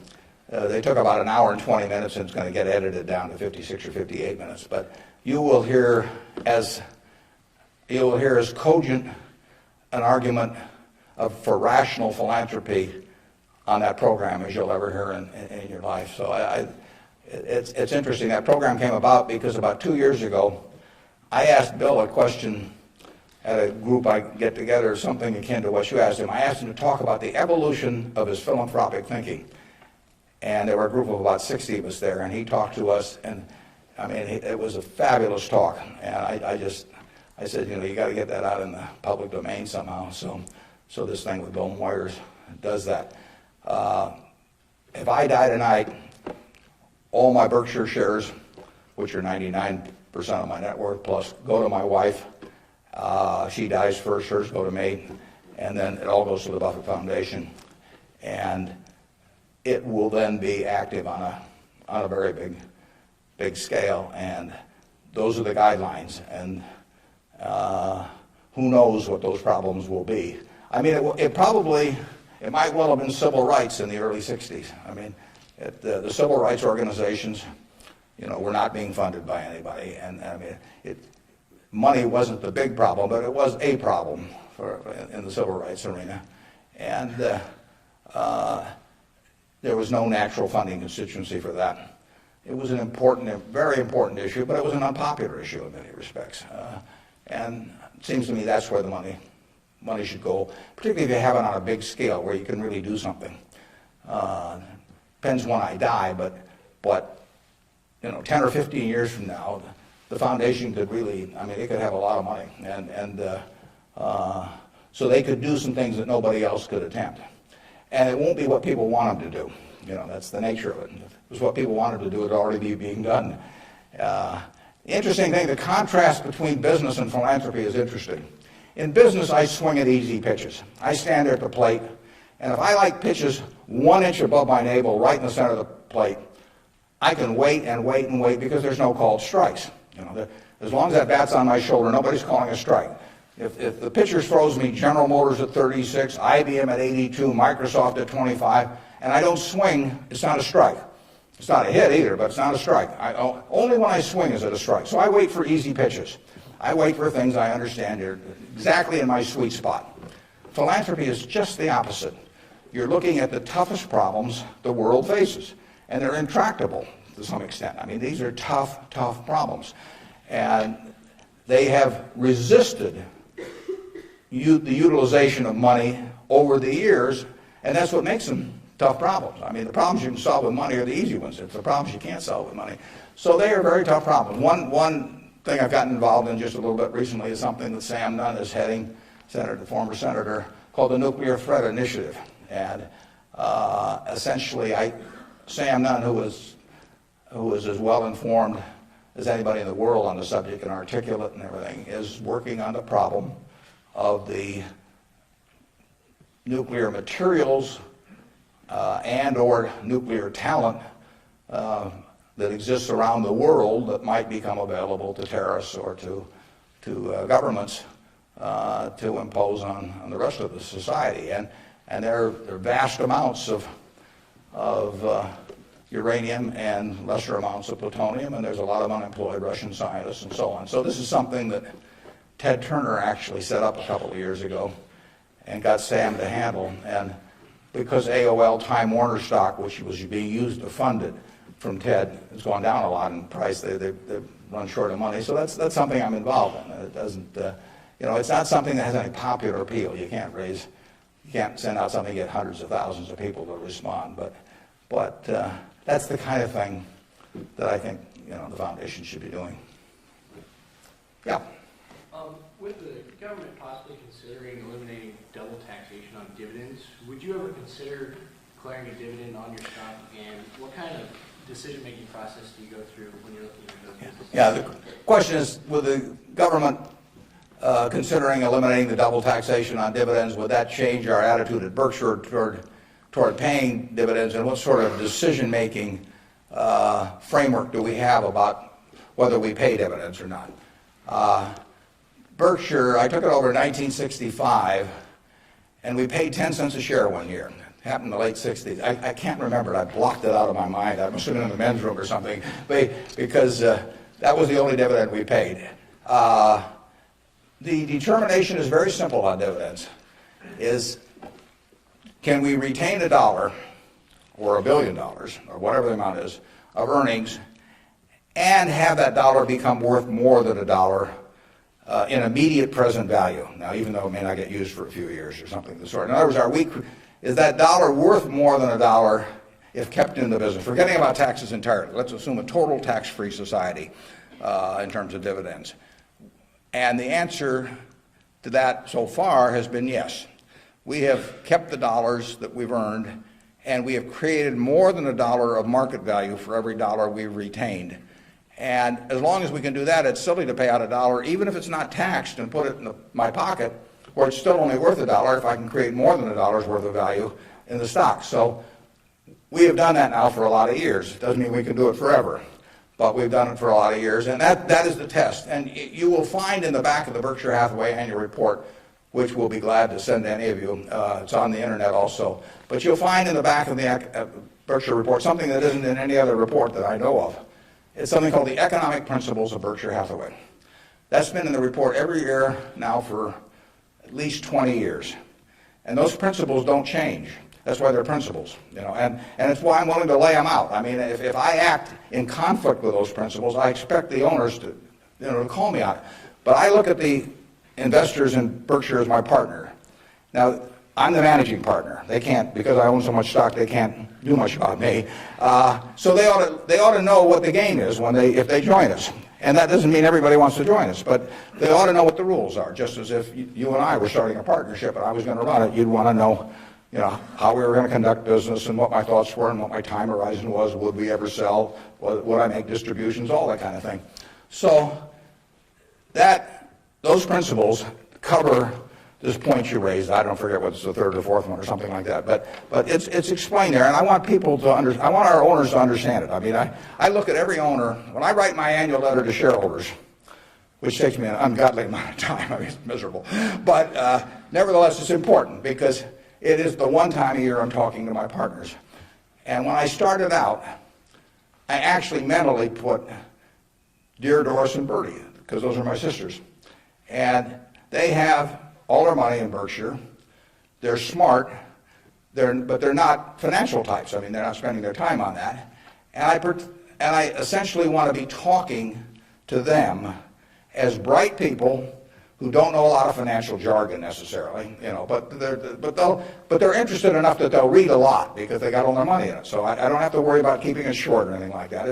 They took about an hour and 20 minutes, and it's going to get edited down to 56 or 58 minutes. But you will hear as cogent an argument for rational philanthropy on that program as you'll ever hear in your life. So it's interesting. That program came about because about 2 years ago, I asked Bill a question, at a group I get together, something akin to what you asked him. I asked him to talk about the evolution of his philanthropic thinking. And there were a group of about 60 of us there, and he talked to us, and I mean, it was a fabulous talk. And I said, you know, you got to get that out in the public domain somehow. So this thing with Bill Moyers does that. If I die tonight, all my Berkshire shares, which are 99% of my net worth plus, go to my wife. She dies first, hers go to me, and then it all goes to the Buffett Foundation. And it will then be active on a very big scale, and those are the guidelines. And who knows what those problems will be. I mean, it might well have been civil rights in the early 60s. I mean, the civil rights organizations, you know, were not being funded by anybody. And I mean, money wasn't the big problem, but it was a problem in the civil rights arena. And there was no natural funding constituency for that. It was a very important issue, but it was an unpopular issue in many respects. And it seems to me that's where the money should go, particularly if you have it on a big scale where you can really do something. Depends when I die, but you know, 10 or 15 years from now, the foundation could really, I mean, it could have a lot of money, and so they could do some things that nobody else could attempt. And it won't be what people want them to do. You know, that's the nature of it. If it was what people wanted to do, it would already be being done. The interesting thing, the contrast between business and philanthropy is interesting. In business, I swing at easy pitches. I stand there at the plate, and if I like pitches 1 inch above my navel, right in the center of the plate, I can wait and wait and wait because there's no called strikes. You know, as long as that bat's on my shoulder, nobody's calling a strike. If the pitcher throws me General Motors at 36, IBM at 82, Microsoft at 25, and I don't swing, it's not a strike. It's not a hit either, but it's not a strike. Only when I swing is it a strike. So I wait for easy pitches. I wait for things I understand are exactly in my sweet spot. Philanthropy is just the opposite. You're looking at the toughest problems the world faces, and they're intractable to some extent. I mean, these are tough problems. And they have resisted the utilization of money over the years, and that's what makes them tough problems. I mean, the problems you can solve with money are the easy ones. It's the problems you can't solve with money. So they are very tough problems. One thing I've gotten involved in just a little bit recently is something that Sam Nunn is heading, the former senator, called the Nuclear Threat Initiative. And essentially, Sam Nunn, who is as well informed as anybody in the world on the subject and articulate and everything, is working on the problem of the nuclear materials and or nuclear talent that exists around the world that might become available to terrorists or to governments to impose on the rest of the society. And there are vast amounts of uranium and lesser amounts of plutonium, and there's a lot of unemployed Russian scientists and so on. So this is something that Ted Turner actually set up a couple of years ago and got Sam to handle. And because AOL Time Warner stock, which was being used to fund it from Ted, has gone down a lot in price, they've run short of money. So that's something I'm involved in. It doesn't, it's not something that has any popular appeal. You can't send out something and get hundreds of thousands of people to respond. But that's the kind of thing that I think the foundation should be doing. Yeah. With the government possibly considering eliminating double taxation on dividends, would you ever consider declaring a dividend on your stock? And what kind of decision-making process do you go through when you're looking at those businesses? Yeah, the question is, with the government considering eliminating the double taxation on dividends, would that change our attitude at Berkshire toward paying dividends, and what sort of decision-making framework do we have about whether we pay dividends or not? Berkshire, I took it over in 1965, and we paid 10 cents a share one year. It happened in the late 60s. I can't remember it. I blocked it out of my mind. I must have been in the men's room or something, because that was the only dividend we paid. The determination is very simple on dividends. Can we retain $1 or $1 billion, or whatever the amount is, of earnings, and have that dollar become worth more than $1 in immediate present value. Now, even though it may not get used for a few years or something of the sort. In other words, is that dollar worth more than a dollar if kept in the business? Forgetting about taxes entirely. Let's assume a total tax-free society in terms of dividends. And the answer to that so far has been yes. We have kept the dollars that we've earned, and we have created more than a dollar of market value for every dollar we've retained. And as long as we can do that, it's silly to pay out a dollar, even if it's not taxed, and put it in my pocket, where it's still only worth a dollar if I can create more than a dollar's worth of value in the stock. So we have done that now for a lot of years. It doesn't mean we can do it forever, but we've done it for a lot of years, and that is the test. And you will find in the back of the Berkshire Hathaway annual report, which we'll be glad to send to any of you. It's on the internet also. But you'll find in the back of the Berkshire report something that isn't in any other report that I know of. It's something called the Economic Principles of Berkshire Hathaway. That's been in the report every year now for at least 20 years. And those principles don't change. That's why they're principles, and it's why I'm willing to lay them out. I mean, if I act in conflict with those principles, I expect the owners to call me on it. But I look at the investors in Berkshire as my partner. Now, I'm the managing partner. They can't, because I own so much stock, they can't do much about me. So they ought to know what the game is if they join us. And that doesn't mean everybody wants to join us, but they ought to know what the rules are. Just as if you and I were starting a partnership and I was going to run it, you'd want to know, how we were going to conduct business and what my thoughts were and what my time horizon was. Would we ever sell? Would I make distributions? All that kind of thing. So those principles cover this point you raised. I don't forget what's the third or fourth one or something like that. But it's explained there, and I want people to I want our owners to understand it. I mean, I look at every owner when I write my annual letter to shareholders, which takes me an ungodly amount of time. I mean, it's miserable. But nevertheless, it's important because it is the one time a year I'm talking to my partners. And when I started out, I actually mentally put Dear Doris and Bertie, because those are my sisters. And they have all their money in Berkshire. They're smart, but they're not financial types. I mean, they're not spending their time on that. And I essentially want to be talking to them as bright people who don't know a lot of financial jargon necessarily, but they're interested enough that they'll read a lot because they got all their money in it. So I don't have to worry about keeping it short or anything like that.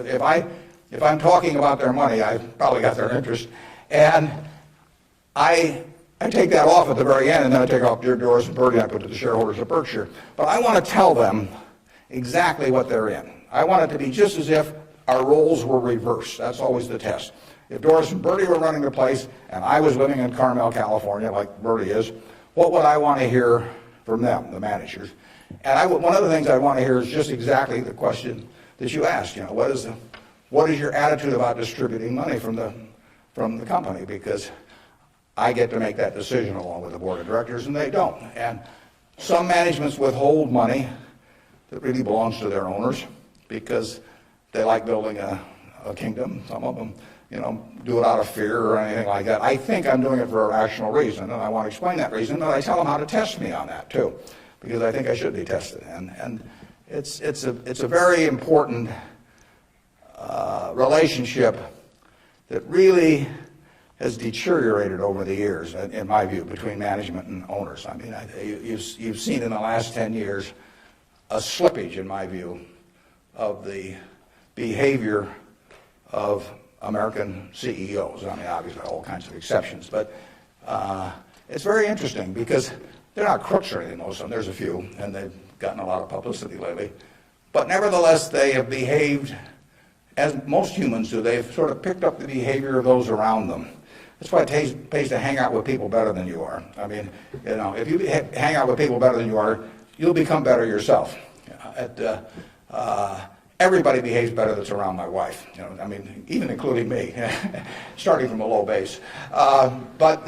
If I'm talking about their money, I've probably got their interest. And I take that off at the very end, and then I take off Dear Doris and Bertie, I put to the shareholders of Berkshire. But I want to tell them exactly what they're in. I want it to be just as if our roles were reversed. That's always the test. If Doris and Bertie were running the place, and I was living in Carmel, California, like Bertie is, what would I want to hear from them, the managers? And one of the things I want to hear is just exactly the question that you asked. What is your attitude about distributing money from the company? Because I get to make that decision along with the board of directors, and they don't. And some managements withhold money that really belongs to their owners because they like building a kingdom. Some of them, do it out of fear or anything like that. I think I'm doing it for a rational reason, and I want to explain that reason, but I tell them how to test me on that too, because I think I should be tested. And it's a very important relationship that really has deteriorated over the years, in my view, between management and owners. I mean, you've seen in the last 10 years a slippage, in my view, of the behavior of American CEOs. I mean, obviously, all kinds of exceptions, but it's very interesting because they're not crooks or anything, most of them. There's a few, and they've gotten a lot of publicity lately. But nevertheless, they have behaved as most humans do. They've sort of picked up the behavior of those around them. That's why it pays to hang out with people better than you are. I mean, if you hang out with people better than you are, you'll become better yourself. Everybody behaves better that's around my wife. I mean, even including me, starting from a low base. But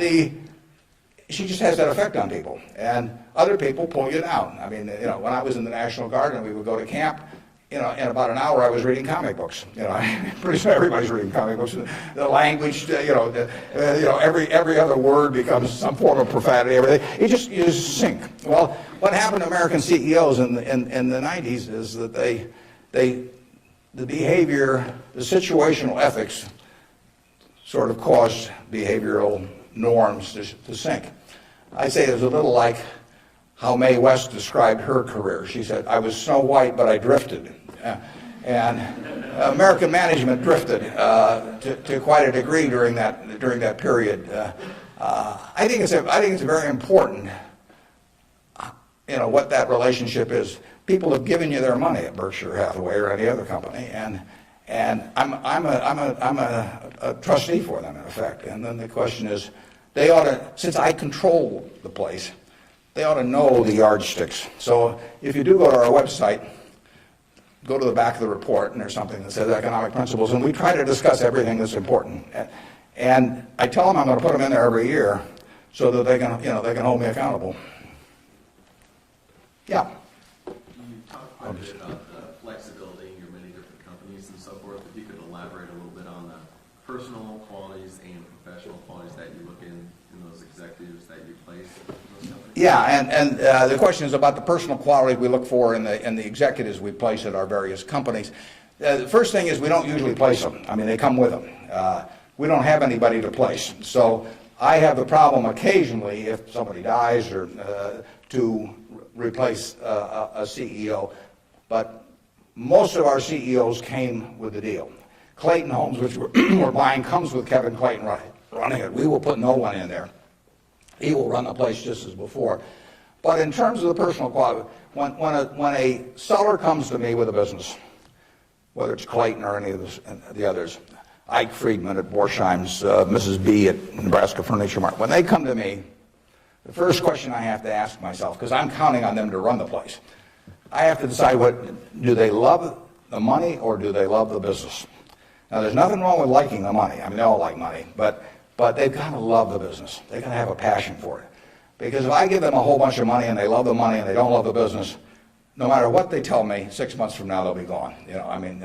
she just has that effect on people, and other people pull you down. I mean, when I was in the National Guard and we would go to camp, in about an hour I was reading comic books. Pretty soon everybody's reading comic books. The language, every other word becomes some form of profanity. Everything. You just sink. Well, what happened to American CEOs in the 90s is that the behavior, the situational ethics, sort of caused behavioral norms to sink. I say it was a little like how Mae West described her career. She said, "I was Snow White, but I drifted." And American management drifted to quite a degree during that period. I think it's very important, what that relationship is. People have given you their money at Berkshire Hathaway or any other company, and I'm a trustee for them in effect. And then the question is, they ought to, since I control the place, they ought to know the yardsticks. So if you do go to our website, go to the back of the report, and there's something that says economic principles, and we try to discuss everything that's important. And I tell them I'm going to put them in there every year so that they can hold me accountable. Yeah. You talked quite a bit about the flexibility in your many different companies and so forth. If you could elaborate a little bit on the personal qualities and professional qualities that you look in those executives that you place in those companies. Yeah, and the question is about the personal qualities we look for in the executives we place at our various companies. The first thing is we don't usually place them. I mean, they come with them. We don't have anybody to place. So I have the problem occasionally, if somebody dies, or to replace a CEO. But most of our CEOs came with the deal. Clayton Homes, which we're buying, comes with Kevin Clayton running it. We will put no one in there. He will run the place just as before. But in terms of the personal quality, when a seller comes to me with a business, whether it's Clayton or any of the others, Ike Friedman at Borsheim's, Mrs. B at Nebraska Furniture Mart, when they come to me, the first question I have to ask myself, because I'm counting on them to run the place, I have to decide, do they love the money or do they love the business? Now, there's nothing wrong with liking the money. I mean, they all like money, but they've got to love the business. They've got to have a passion for it. Because if I give them a whole bunch of money and they love the money and they don't love the business, no matter what they tell me, 6 months from now they'll be gone. I mean,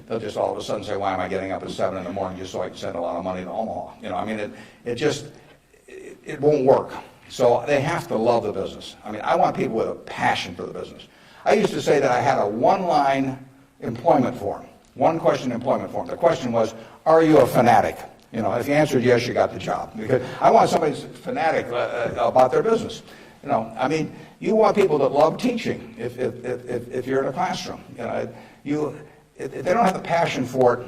they'll just all of a sudden say, "Why am I getting up at 7 in the morning just so I can send a lot of money to Omaha?" I mean, it won't work. So they have to love the business. I mean, I want people with a passion for the business. I used to say that I had a one-line employment form, one-question employment form. The question was, are you a fanatic? If you answered yes, you got the job. Because I want somebody who's fanatic about their business. I mean, you want people that love teaching if you're in a classroom. If they don't have the passion for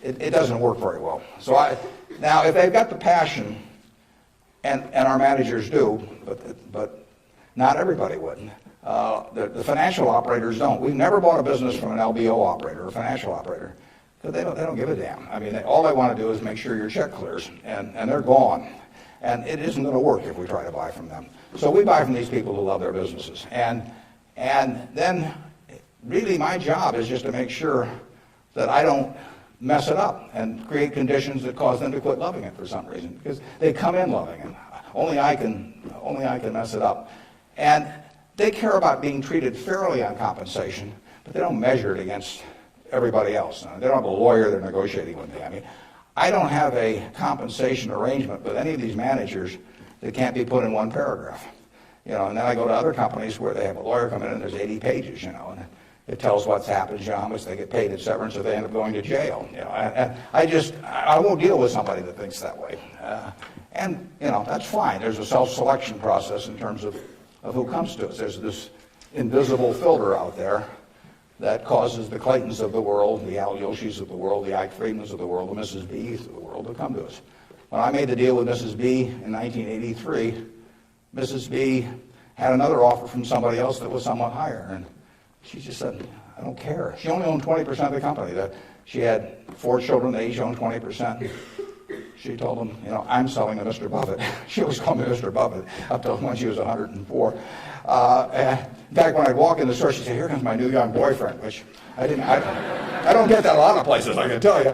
it, it doesn't work very well. So now, if they've got the passion, and our managers do, but not everybody would. The financial operators don't. We've never bought a business from an LBO operator or a financial operator. Because they don't give a damn. I mean, all they want to do is make sure your check clears, and they're gone. And it isn't going to work if we try to buy from them. So we buy from these people who love their businesses. And then really my job is just to make sure that I don't mess it up and create conditions that cause them to quit loving it for some reason. Because they come in loving it. Only I can mess it up. And they care about being treated fairly on compensation, but they don't measure it against everybody else. They don't have a lawyer they're negotiating with me. I mean, I don't have a compensation arrangement with any of these managers that can't be put in one paragraph. And then I go to other companies where they have a lawyer come in and there's 80 pages, and it tells what's happened, how much they get paid, et cetera, and so they end up going to jail. I won't deal with somebody that thinks that way. And that's fine. There's a self-selection process in terms of who comes to us. There's this invisible filter out there that causes the Claytons of the world, the Al Yoshis of the world, the Ike Friedmans of the world, the Mrs. B's of the world to come to us. When I made the deal with Mrs. B in 1983, Mrs. B had another offer from somebody else that was somewhat higher, and she just said, "I don't care." She only owned 20% of the company. She had 4 children, they each owned 20%. She told them, "I'm selling to Mr. Buffett." She always called me Mr. Buffett up till when she was 104. In fact, when I'd walk in the store, she'd say, "Here comes my new young boyfriend," which I don't get that a lot of places, I can tell you.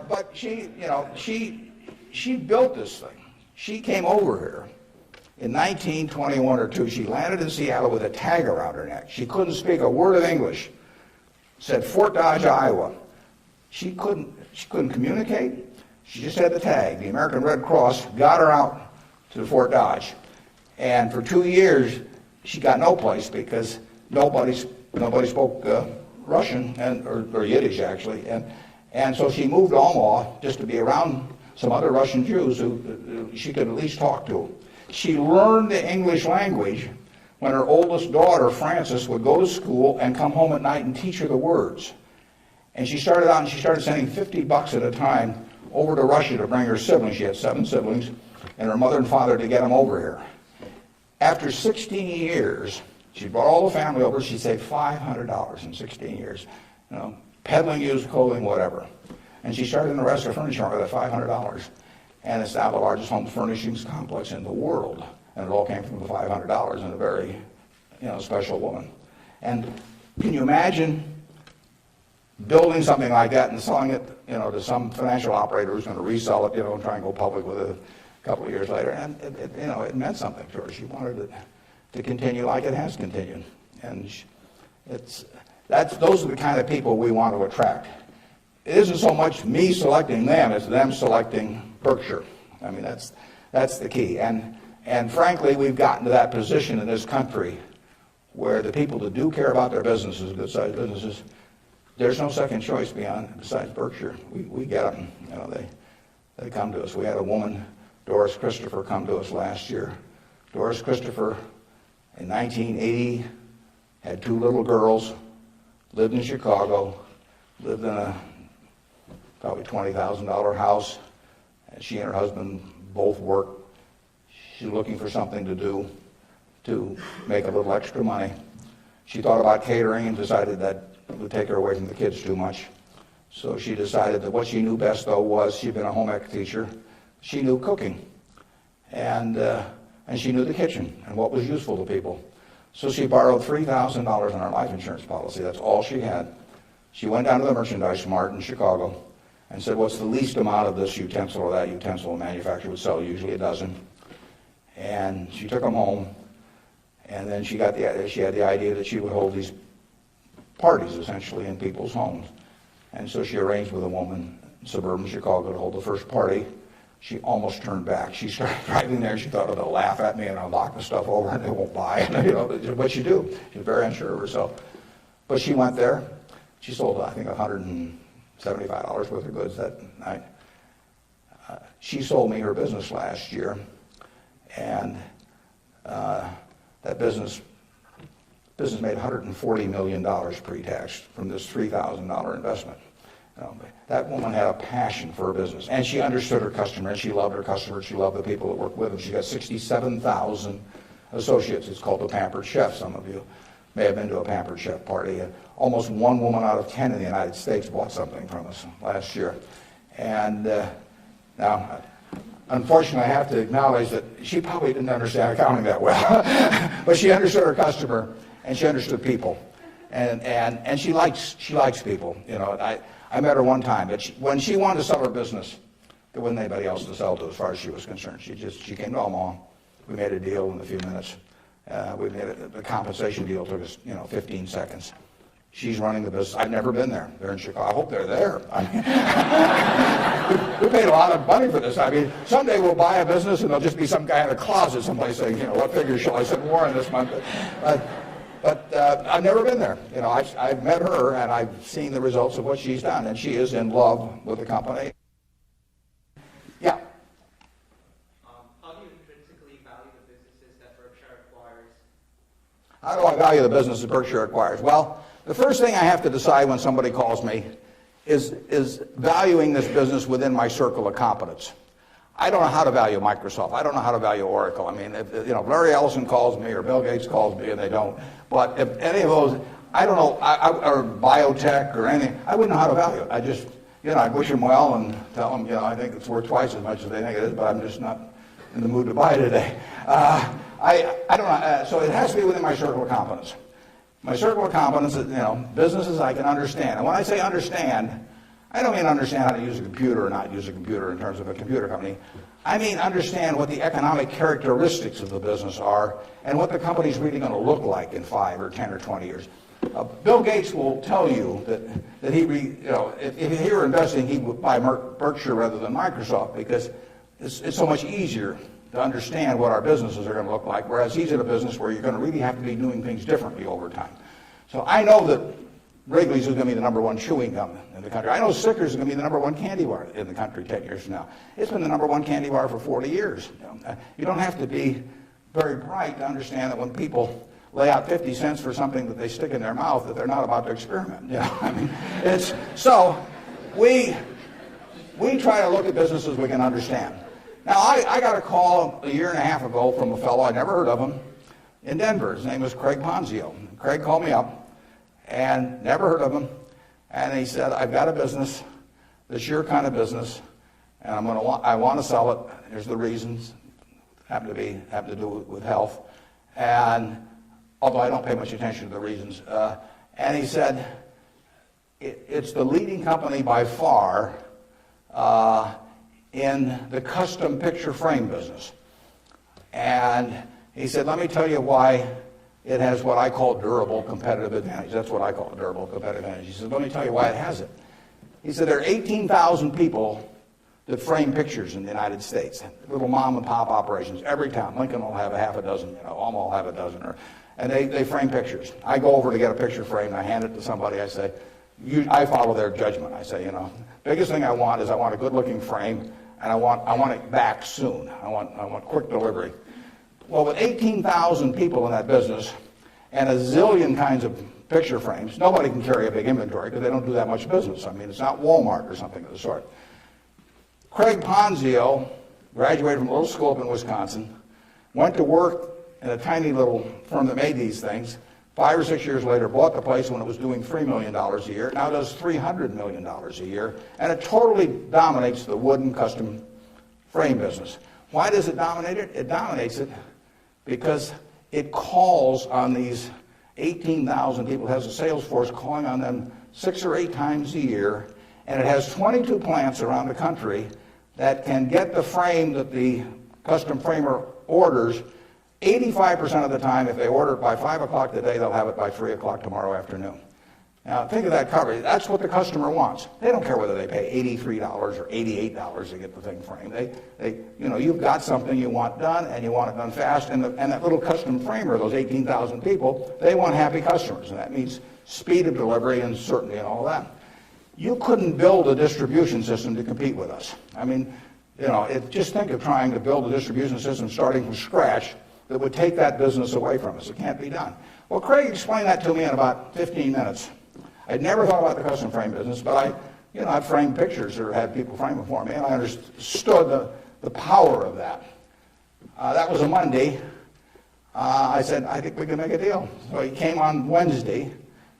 But she built this thing. She came over here in 1921 or 2. She landed in Seattle with a tag around her neck. She couldn't speak a word of English. Said Fort Dodge, Iowa. She couldn't communicate. She just had the tag. The American Red Cross got her out to Fort Dodge. And for 2 years, she got no place because nobody spoke Russian or Yiddish, actually. And so she moved to Omaha just to be around some other Russian Jews who she could at least talk to. She learned the English language when her oldest daughter, Frances, would go to school and come home at night and teach her the words. And she started out and she started sending $50 at a time over to Russia to bring her siblings. She had 7 siblings, and her mother and father to get them over here. After 16 years, she brought all the family over. She saved $500 in 16 years. You know, peddling used clothing, whatever. And she started in the rest of the furniture market with that $500. And it's now the largest home furnishings complex in the world. And it all came from the $500 and a very, special woman. And can you imagine building something like that and selling it, to some financial operator who's going to resell it, and try and go public with it a couple of years later? And it meant something to her. She wanted it to continue like it has continued. And those are the kind of people we want to attract. It isn't so much me selecting them, it's them selecting Berkshire. I mean, that's the key. And frankly, we've gotten to that position in this country where the people that do care about their businesses, good-sized businesses, there's no second choice besides Berkshire. We get them. They come to us. We had a woman, Doris Christopher, come to us last year. Doris Christopher, in 1980, had 2 little girls, lived in Chicago, lived in a probably $20,000 house. And she and her husband both worked. She's looking for something to do to make a little extra money. She thought about catering and decided that it would take her away from the kids too much. So she decided that what she knew best, though, was she'd been a home ec teacher. She knew cooking. And she knew the kitchen and what was useful to people. So she borrowed $3,000 on her life insurance policy. That's all she had. She went down to the merchandise mart in Chicago and said, what's the least amount of this utensil or that utensil a manufacturer would sell? Usually a dozen. And she took them home. And then she had the idea that she would hold these parties, essentially, in people's homes. And so she arranged with a woman in suburban Chicago to hold the first party. She almost turned back. She started driving there. She thought, oh, they'll laugh at me and I'll knock the stuff over and they won't buy it. What you do. She's very unsure of herself. But she went there. She sold, I think, $175 worth of goods that night. She sold me her business last year. And that business made $140 million pre-tax from this $3,000 investment. That woman had a passion for her business, and she understood her customer, and she loved her customers. She loved the people that worked with them. She got 67,000 associates. It's called the Pampered Chef. Some of you may have been to a Pampered Chef party. Almost 1 woman out of 10 in the United States bought something from us last year. And now, unfortunately, I have to acknowledge that she probably didn't understand accounting that well, but she understood her customer and she understood people, and she likes people. I met her one time, but when she wanted to sell her business, there wasn't anybody else to sell to as far as she was concerned. She came to Omaha. We made a deal in a few minutes. The compensation deal took us 15 seconds. She's running the business. I've never been there. They're in Chicago. I hope they're there. We paid a lot of money for this. I mean, someday we'll buy a business and there'll just be some guy in a closet someplace saying, what figure shall I send Warren this month? But I've never been there. I've met her and I've seen the results of what she's done, and she is in love with the company. Yeah. How do you intrinsically value the businesses that Berkshire acquires? How do I value the businesses Berkshire acquires? Well, the first thing I have to decide when somebody calls me is valuing this business within my circle of competence. I don't know how to value Microsoft. I don't know how to value Oracle. I mean, if Larry Ellison calls me or Bill Gates calls me, and they don't. But if any of those, I don't know, or biotech or anything, I wouldn't know how to value it. I just, I'd wish them well and tell them, I think it's worth twice as much as they think it is, but I'm just not in the mood to buy today. I don't know. So it has to be within my circle of competence. My circle of competence is, businesses I can understand. And when I say understand, I don't mean understand how to use a computer or not use a computer in terms of a computer company. I mean understand what the economic characteristics of the business are and what the company's really going to look like in 5 or 10 or 20 years. Bill Gates will tell you that if he were investing, he would buy Berkshire rather than Microsoft because it's so much easier to understand what our businesses are going to look like, whereas he's in a business where you're going to really have to be doing things differently over time. So I know that Wrigley's is going to be the number one chewing gum in the country. I know Snickers is going to be the number one candy bar in the country 10 years from now. It's been the number one candy bar for 40 years. You don't have to be very bright to understand that when people lay out 50 cents for something that they stick in their mouth, that they're not about to experiment. You know, I mean, it's so we try to look at businesses we can understand. Now, I got a call a year and a half ago from a fellow, I never heard of him, in Denver. His name was Craig Ponzio. Craig called me up, and never heard of him, and he said, I've got a business, this your kind of business, and I want to sell it. Here's the reasons, happen to do with health, and although I don't pay much attention to the reasons, and he said, it's the leading company by far in the custom picture frame business. And he said, let me tell you why it has what I call durable competitive advantage. That's what I call durable competitive advantage. He said, let me tell you why it has it. He said, there are 18,000 people that frame pictures in the United States, little mom and pop operations. Every town, Lincoln will have a half a dozen, Alma will have a dozen, and they frame pictures. I go over to get a picture frame, I hand it to somebody, I say, I follow their judgment. I say, biggest thing I want is I want a good-looking frame, and I want it back soon. I want quick delivery. Well, with 18,000 people in that business and a zillion kinds of picture frames, nobody can carry a big inventory because they don't do that much business. I mean, it's not Walmart or something of the sort. Craig Ponzio graduated from a little school up in Wisconsin, went to work in a tiny little firm that made these things. 5 or 6 years later, bought the place when it was doing $3 million a year. Now does $300 million a year, and it totally dominates the wooden custom frame business. Why does it dominate it? It dominates it because it calls on these 18,000 people. It has a sales force calling on them 6 or 8 times a year, and it has 22 plants around the country that can get the frame that the custom framer orders. 85% of the time, if they order it by 5 o'clock today, they'll have it by 3 o'clock tomorrow afternoon. Now, think of that coverage. That's what the customer wants. They don't care whether they pay $83 or $88 to get the thing framed. You've got something you want done, and you want it done fast. And that little custom framer, those 18,000 people, they want happy customers, and that means speed of delivery and certainty and all that. You couldn't build a distribution system to compete with us. I mean, just think of trying to build a distribution system starting from scratch that would take that business away from us. It can't be done. Well, Craig explained that to me in about 15 minutes. I'd never thought about the custom frame business, but I've framed pictures or had people frame them for me, and I understood the power of that. That was a Monday. I said, I think we can make a deal. So he came on Wednesday.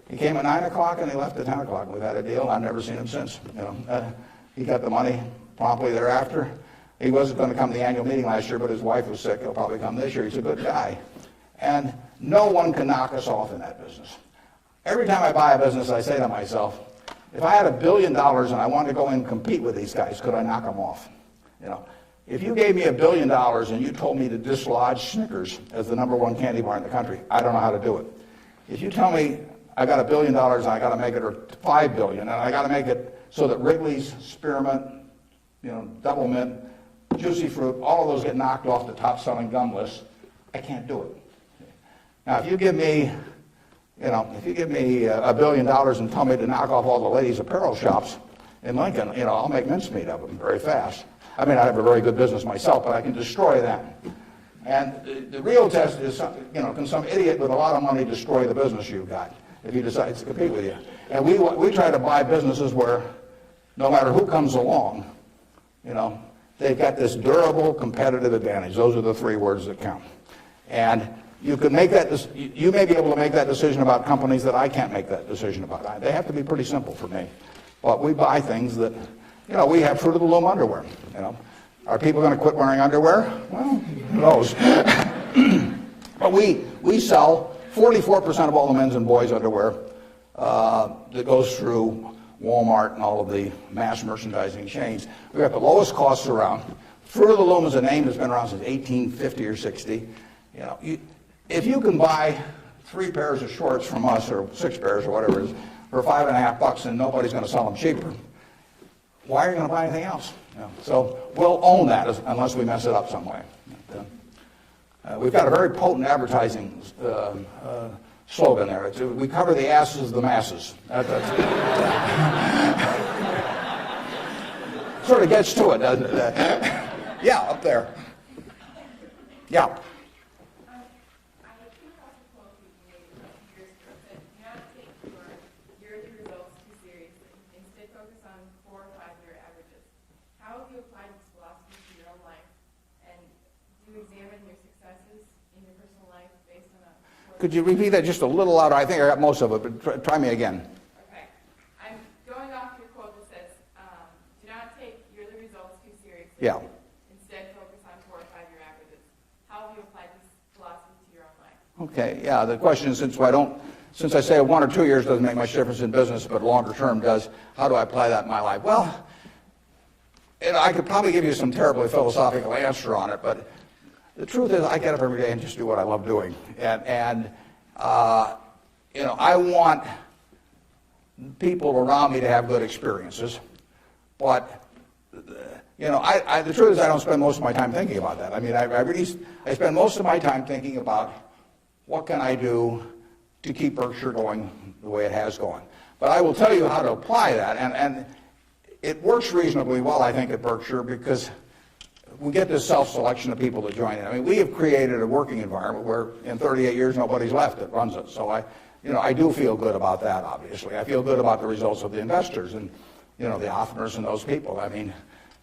He came at 9 o'clock, and he left at 10 o'clock. We've had a deal. I've never seen him since. He got the money promptly thereafter. He wasn't going to come to the annual meeting last year, but his wife was sick. He'll probably come this year. He's a good guy. And no one can knock us off in that business. Every time I buy a business, I say to myself, if I had $1 billion and I wanted to go in and compete with these guys, could I knock them off? If you gave me $1 billion and you told me to dislodge Snickers as the number one candy bar in the country, I don't know how to do it. If you tell me I got $1 billion and I got to make it, or $5 billion, and I got to make it so that Wrigley's, Spearmint, Double Mint, Juicy Fruit, all of those get knocked off the top-selling gum list, I can't do it. Now, if you give me $1 billion and tell me to knock off all the ladies' apparel shops in Lincoln, I'll make mincemeat of them very fast. I mean, I have a very good business myself, but I can destroy them. And the real test is, can some idiot with a lot of money destroy the business you've got if he decides to compete with you? And we try to buy businesses where no matter who comes along, they've got this durable competitive advantage. Those are the 3 words that count. And you can make that. You may be able to make that decision about companies that I can't make that decision about. They have to be pretty simple for me. But we buy things that, we have Fruit of the Loom underwear. Are people going to quit wearing underwear? Well, who knows? But we sell 44% of all the men's and boys' underwear that goes through Walmart and all of the mass merchandising chains. We've got the lowest costs around. Fruit of the Loom is a name that's been around since 1850 or 60. If you can buy 3 pairs of shorts from us, or 6 pairs or whatever it is, for $5.50 and nobody's going to sell them cheaper, why are you going to buy anything else? So we'll own that unless we mess it up some way. We've got a very potent advertising slogan there. We cover the asses of the masses. Sort of gets to it, doesn't it? Yeah, up there. Yeah. I came across a quote you made years ago that do not take your yearly results too seriously. Instead, focus on 4 or 5 year averages. How have you applied this philosophy to your own life? And do you examine your successes in your personal life based on a... Could you repeat that just a little louder? I think I got most of it, but try me again. Okay. I'm going off your quote that says, do not take yearly results too seriously. Yeah. Instead, focus on 4 or 5 year averages. How have you applied this philosophy to your own life? Okay, yeah, the question is, since I say 1 or 2 years doesn't make much difference in business, but longer term does, how do I apply that in my life? Well, I could probably give you some terribly philosophical answer on it, but the truth is I get up every day and just do what I love doing. And I want people around me to have good experiences, but the truth is I don't spend most of my time thinking about that. I mean, I spend most of my time thinking about what can I do to keep Berkshire going the way it has gone. But I will tell you how to apply that, and it works reasonably well, I think, at Berkshire because we get this self-selection of people to join in. I mean, we have created a working environment where in 38 years nobody's left that runs it. So I do feel good about that, obviously. I feel good about the results of the investors and, the Offners and those people. I mean,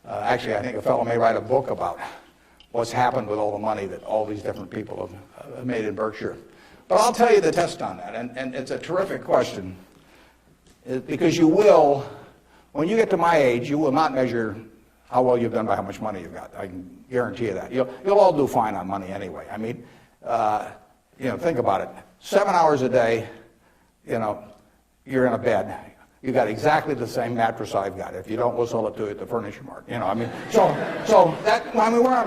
actually, I think a fellow may write a book about what's happened with all the money that all these different people have made in Berkshire. But I'll tell you the test on that, and it's a terrific question, because you will, when you get to my age, you will not measure how well you've done by how much money you've got. I can guarantee you that. You'll all do fine on money anyway. I mean, think about it. 7 hours a day, you're in a bed. You got exactly the same mattress I've got. If you don't, we'll sell it to you at the furniture mart. We're on a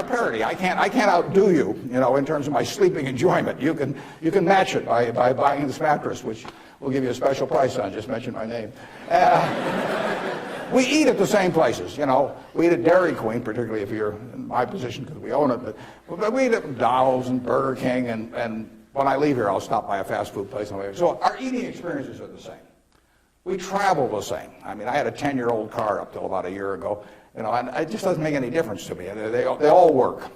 parity. I can't outdo you, in terms of my sleeping enjoyment. You can match it by buying this mattress, which we'll give you a special price on. Just mention my name. We eat at the same places, We eat at Dairy Queen, particularly if you're in my position because we own it. But we eat at McDonald's and Burger King, and when I leave here, I'll stop by a fast food place. So our eating experiences are the same. We travel the same. I mean, I had a 10-year-old car up till about a year ago, and it just doesn't make any difference to me. They all work.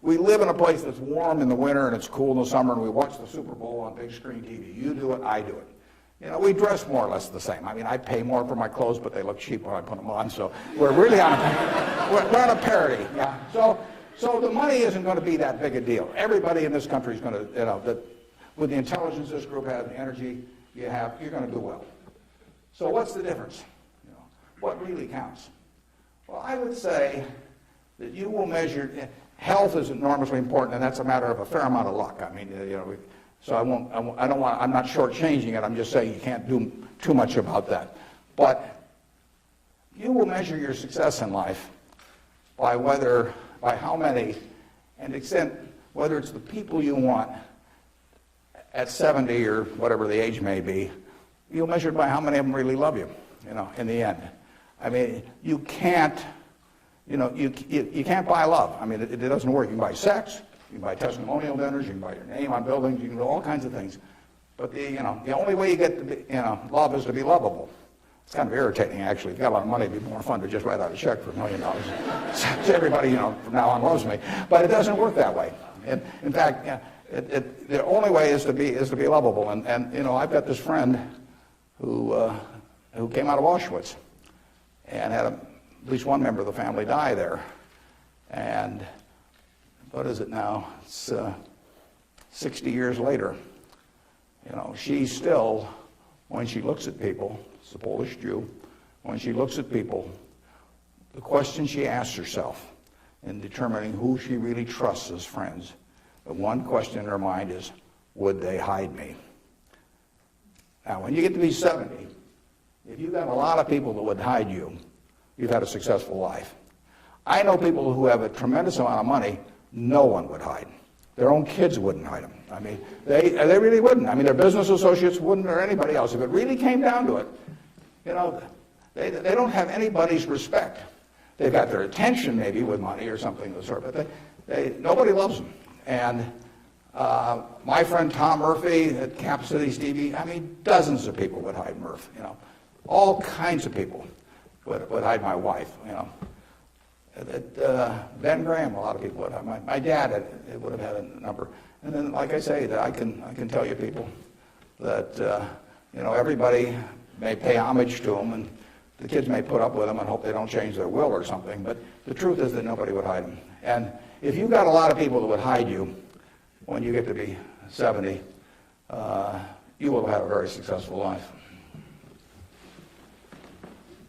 We live in a place that's warm in the winter and it's cool in the summer, and we watch the Super Bowl on big screen TV. You do it, I do it. We dress more or less the same. I mean, I pay more for my clothes, but they look cheap when I put them on. So we're really on a parity. Yeah. So the money isn't going to be that big a deal. Everybody in this country is going to, with the intelligence this group has, the energy you have, you're going to do well. So what's the difference? What really counts? Well, I would say that you will measure. Health is enormously important, and that's a matter of a fair amount of luck. I mean, so I'm not shortchanging it. I'm just saying you can't do too much about that. But you will measure your success in life by how many, and extent whether it's the people you want at 70 or whatever the age may be. You'll measure it by how many of them really love you, in the end. I mean, you can't buy love. I mean, it doesn't work. You can buy sex, you can buy testimonial dinners, you can buy your name on buildings, you can do all kinds of things. But the only way you get to be, love is to be lovable. It's kind of irritating, actually. If you got a lot of money, it'd be more fun to just write out a check for $1 million. So everybody, from now on loves me. But it doesn't work that way. And in fact, the only way is to be lovable. And I've got this friend who came out of Auschwitz and had at least one member of the family die there. And what is it now? It's 60 years later. She still, when she looks at people, it's a Polish Jew, when she looks at people, the question she asks herself in determining who she really trusts as friends, the one question in her mind is, would they hide me? Now, when you get to be 70, if you've got a lot of people that would hide you, you've had a successful life. I know people who have a tremendous amount of money, no one would hide. Their own kids wouldn't hide them. I mean, they really wouldn't. I mean, their business associates wouldn't, or anybody else. If it really came down to it, they don't have anybody's respect. They've got their attention maybe with money or something of the sort, but nobody loves them. And My friend Tom Murphy at Cap Cities TV, I mean, dozens of people would hide Murph, you know. All kinds of people would hide my wife, you know. Ben Graham, a lot of people would have. My dad would have had a number. And then, like I say, that I can tell you people that, you know, everybody may pay homage to them, and the kids may put up with them and hope they don't change their will or something, but the truth is that nobody would hide them. And if you've got a lot of people that would hide you when you get to be 70, you will have had a very successful life.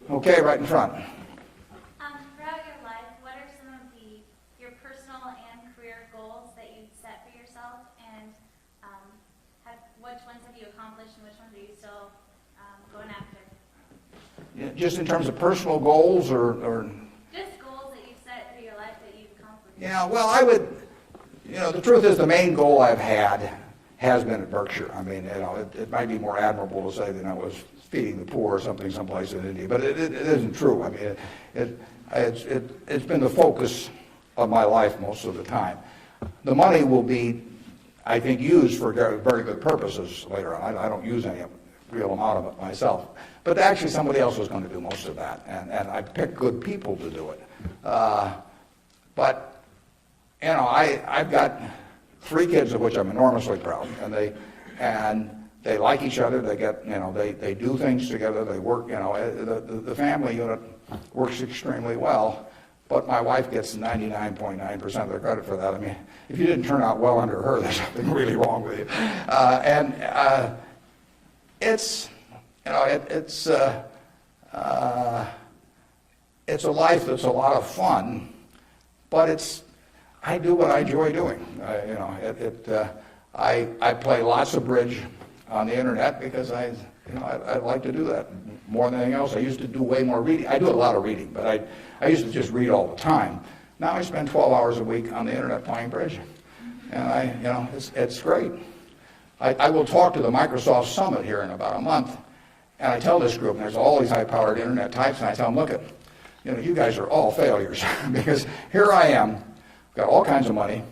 Okay, right in front. Throughout your life, what are some of your personal and career goals that you've set for yourself, and which ones have you accomplished and which ones are you still going after? Yeah, just in terms of personal goals or Just goals that you've set for your life that you've accomplished. Yeah, well, I would, you know, the truth is the main goal I've had has been at Berkshire. I mean, you know, it might be more admirable to say that I was feeding the poor or something someplace in India, but it isn't true. I mean, it's been the focus of my life most of the time. The money will be, I think, used for very good purposes later on. I don't use any real amount of it myself. But actually somebody else was going to do most of that, and I picked good people to do it. But, you know, I've got 3 kids of which I'm enormously proud, and they like each other. They get, you know, they do things together. They work, you know, the family unit works extremely well. But my wife gets 99.9% of the credit for that. I mean, if you didn't turn out well under her, there's something really wrong with you. It's, you know, it's a life that's a lot of fun, but I do what I enjoy doing. You know, I play lots of bridge on the internet because I like to do that more than anything else. I used to do way more reading. I do a lot of reading, but I used to just read all the time. Now I spend 12 hours a week on the internet playing bridge, and you know, it's great. I will talk to the Microsoft Summit here in about a month, and I tell this group, and there's all these high-powered internet types, and I tell them, look, you know, you guys are all failures because here I am, got all kinds of money,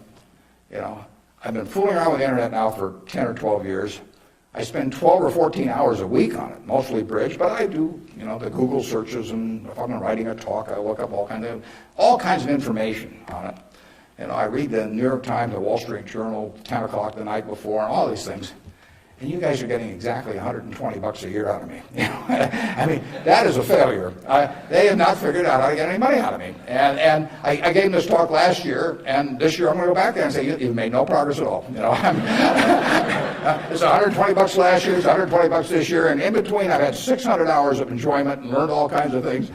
you know. I've been fooling around with the internet now for 10 or 12 years. I spend 12 or 14 hours a week on it, mostly bridge, but I do, you know, the Google searches, and if I'm writing a talk, I look up all kinds of information on it. You know, I read the New York Times, the Wall Street Journal, 10 o'clock the night before, and all these things. And you guys are getting exactly $120 a year out of me. You know? I mean, that is a failure. They have not figured out how to get any money out of me. And I gave this talk last year, and this year I'm going to go back there and say, you've made no progress at all. You know, it's $120 last year, it's $120 this year, and in between I've had 600 hours of enjoyment and learned all kinds of things.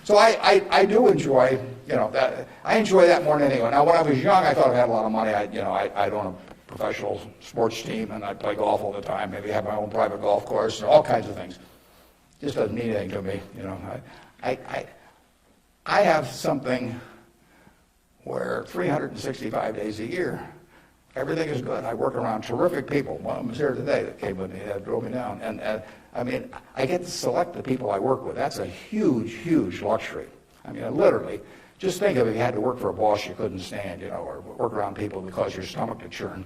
So I do enjoy, you know, that. I enjoy that more than anyone. Now, when I was young, I thought I had a lot of money. I'd own a professional sports team, and I'd play golf all the time, maybe have my own private golf course, and all kinds of things. Just doesn't mean anything to me, you know. I have something where 365 days a year, everything is good. I work around terrific people. One of them is here today that came with me, that drove me down. And I mean, I get to select the people I work with. That's a huge, huge luxury. I mean, literally, just think of if you had to work for a boss you couldn't stand, you know, or work around people that cause your stomach to churn.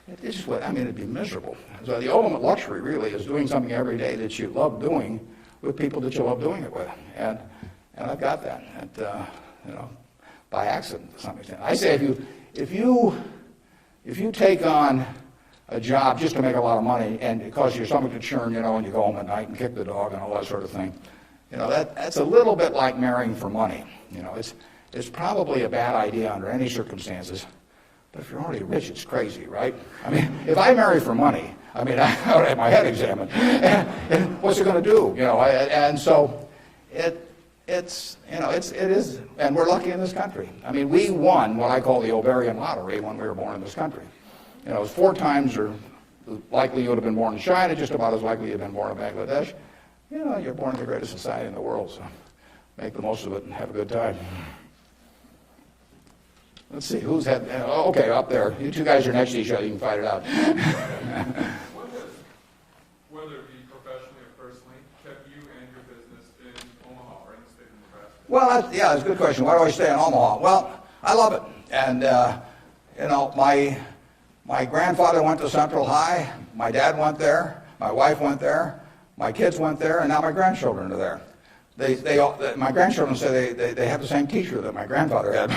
It's just what, I mean, it'd be miserable. So the ultimate luxury really is doing something every day that you love doing with people that you love doing it with. And I've got that, and, you know, by accident to some extent. I say if you take on a job just to make a lot of money and it causes your stomach to churn, you know, and you go home at night and kick the dog and all that sort of thing, you know, that's a little bit like marrying for money. You know, it's probably a bad idea under any circumstances, but if you're already rich, it's crazy, right? I mean, if I marry for money, I mean, I would have my head examined, and what's it going to do, you know? And so it's, you know, it is, and we're lucky in this country. I mean, we won what I call the ovarian lottery when we were born in this country. You know, it's 4 times or likely you would have been born in China, just about as likely you've been born in Bangladesh. You know, you're born in the greatest society in the world, so make the most of it and have a good time. Let's see, who's had, okay, up there. You 2 guys are next to each other, you can fight it out. What has, whether it be professionally or personally, kept you and your business in Omaha or in the state of Nebraska? Well, that's a good question. Why do I stay in Omaha? Well, I love it. And, you know, My grandfather went to Central High, my dad went there, my wife went there, my kids went there, and now my grandchildren are there. My grandchildren say they have the same teacher that my grandfather had.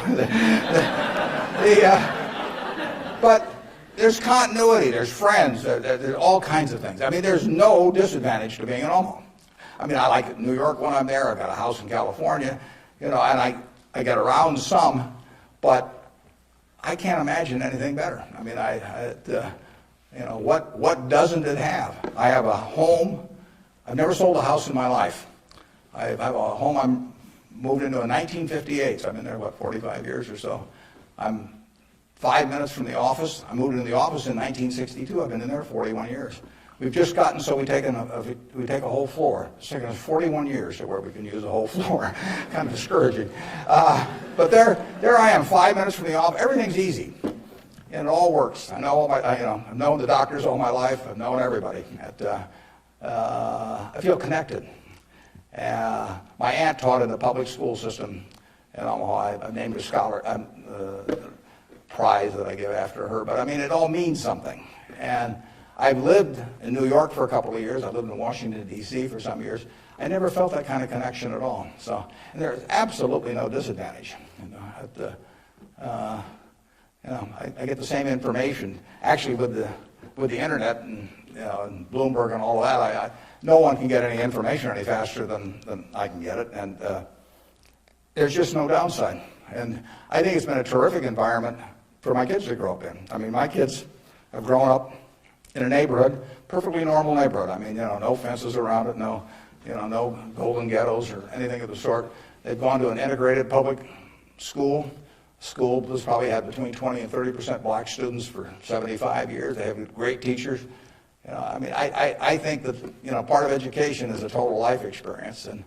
But there's continuity, there's friends, there's all kinds of things. I mean, there's no disadvantage to being in Omaha. I mean, I like New York when I'm there. I've got a house in California, and I get around some, but I can't imagine anything better. I mean, what doesn't it have? I have a home. I've never sold a house in my life. I have a home I moved into in 1958, so I've been there, 45 years or so. I'm 5 minutes from the office. I moved into the office in 1962. I've been in there 41 years. We've just gotten so we take a whole floor. It's taken us 41 years to where we can use a whole floor. Kind of discouraging. But there I am, 5 minutes from the office. Everything's easy, and it all works. I know I've known the doctors all my life. I've known everybody. I feel connected. My aunt taught in the public school system in Omaha. I named a scholar prize that I give after her. But I mean, it all means something. And I've lived in New York for a couple of years. I lived in Washington, D.C. for some years. I never felt that kind of connection at all. So, and there's absolutely no disadvantage. I get the same information. Actually, with the internet and, and Bloomberg and all of that, no one can get any information any faster than I can get it. And there's just no downside. And I think it's been a terrific environment for my kids to grow up in. I mean, my kids have grown up in a neighborhood, perfectly normal neighborhood. I mean, no fences around it, no golden ghettos or anything of the sort. They've gone to an integrated public school. School has probably had between 20 and 30% black students for 75 years. They have great teachers. I mean, I think that part of education is a total life experience, and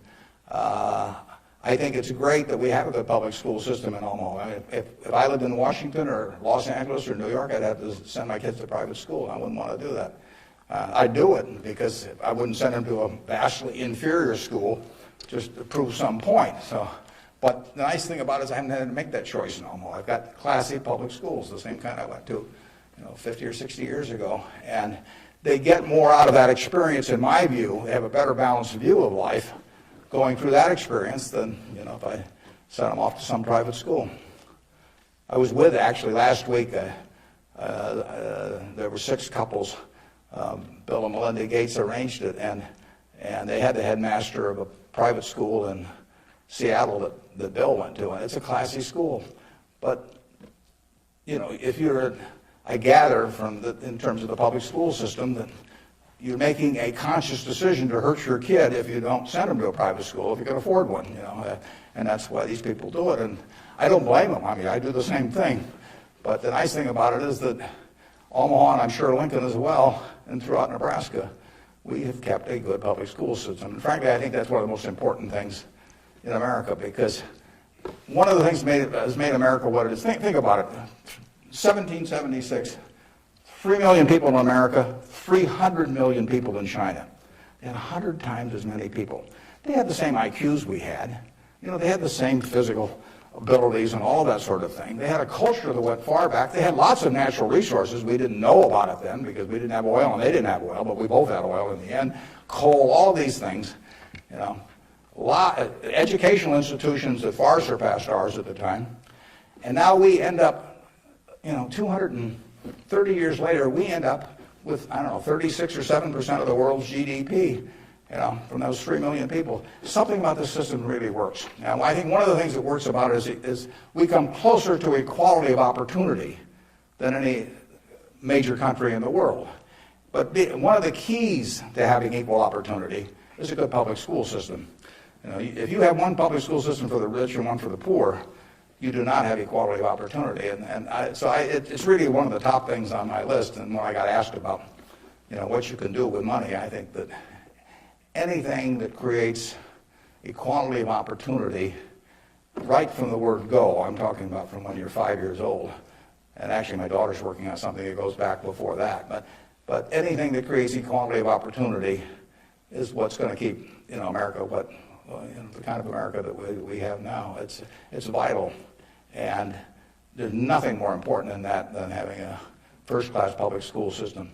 I think it's great that we have a good public school system in Omaha. I mean, if I lived in Washington or Los Angeles or New York, I'd have to send my kids to private school. I wouldn't want to do that. I'd do it because I wouldn't send them to a vastly inferior school just to prove some point. But the nice thing about it is I haven't had to make that choice in Omaha. I've got classy public schools, the same kind I went to 50 or 60 years ago. And they get more out of that experience, in my view. They have a better balanced view of life going through that experience than if I sent them off to some private school. I was with, actually, last week, there were 6 couples. Bill and Melinda Gates arranged it, and they had the headmaster of a private school in Seattle that Bill went to, and it's a classy school. But, if I gather in terms of the public school system, that you're making a conscious decision to hurt your kid if you don't send them to a private school, if you can afford one, and that's why these people do it. And I don't blame them. I mean, I do the same thing. But the nice thing about it is that Omaha, and I'm sure Lincoln as well, and throughout Nebraska, we have kept a good public school system. And frankly, I think that's one of the most important things in America, because one of the things has made America what it is. Think about it. 1776, 3 million people in America, 300 million people in China. They had 100 times as many people. They had the same IQs we had. They had the same physical abilities and all that sort of thing. They had a culture that went far back. They had lots of natural resources. We didn't know about it then because we didn't have oil and they didn't have oil, but we both had oil in the end. Coal, all these things. Educational institutions that far surpassed ours at the time. And now we end up, 230 years later, we end up with, 36 or 7% of the world's GDP, from those 3 million people. Something about this system really works. Now, I think one of the things that works about it is we come closer to equality of opportunity than any major country in the world. But one of the keys to having equal opportunity is a good public school system. If you have one public school system for the rich and one for the poor, you do not have equality of opportunity. It's really one of the top things on my list. And when I got asked about, what you can do with money, I think that anything that creates equality of opportunity, right from the word go, I'm talking about from when you're 5 years old, and actually my daughter's working on something that goes back before that, but anything that creates equality of opportunity is what's going to keep, America the kind of America that we have now. It's vital, and there's nothing more important than that than having a first-class public school system.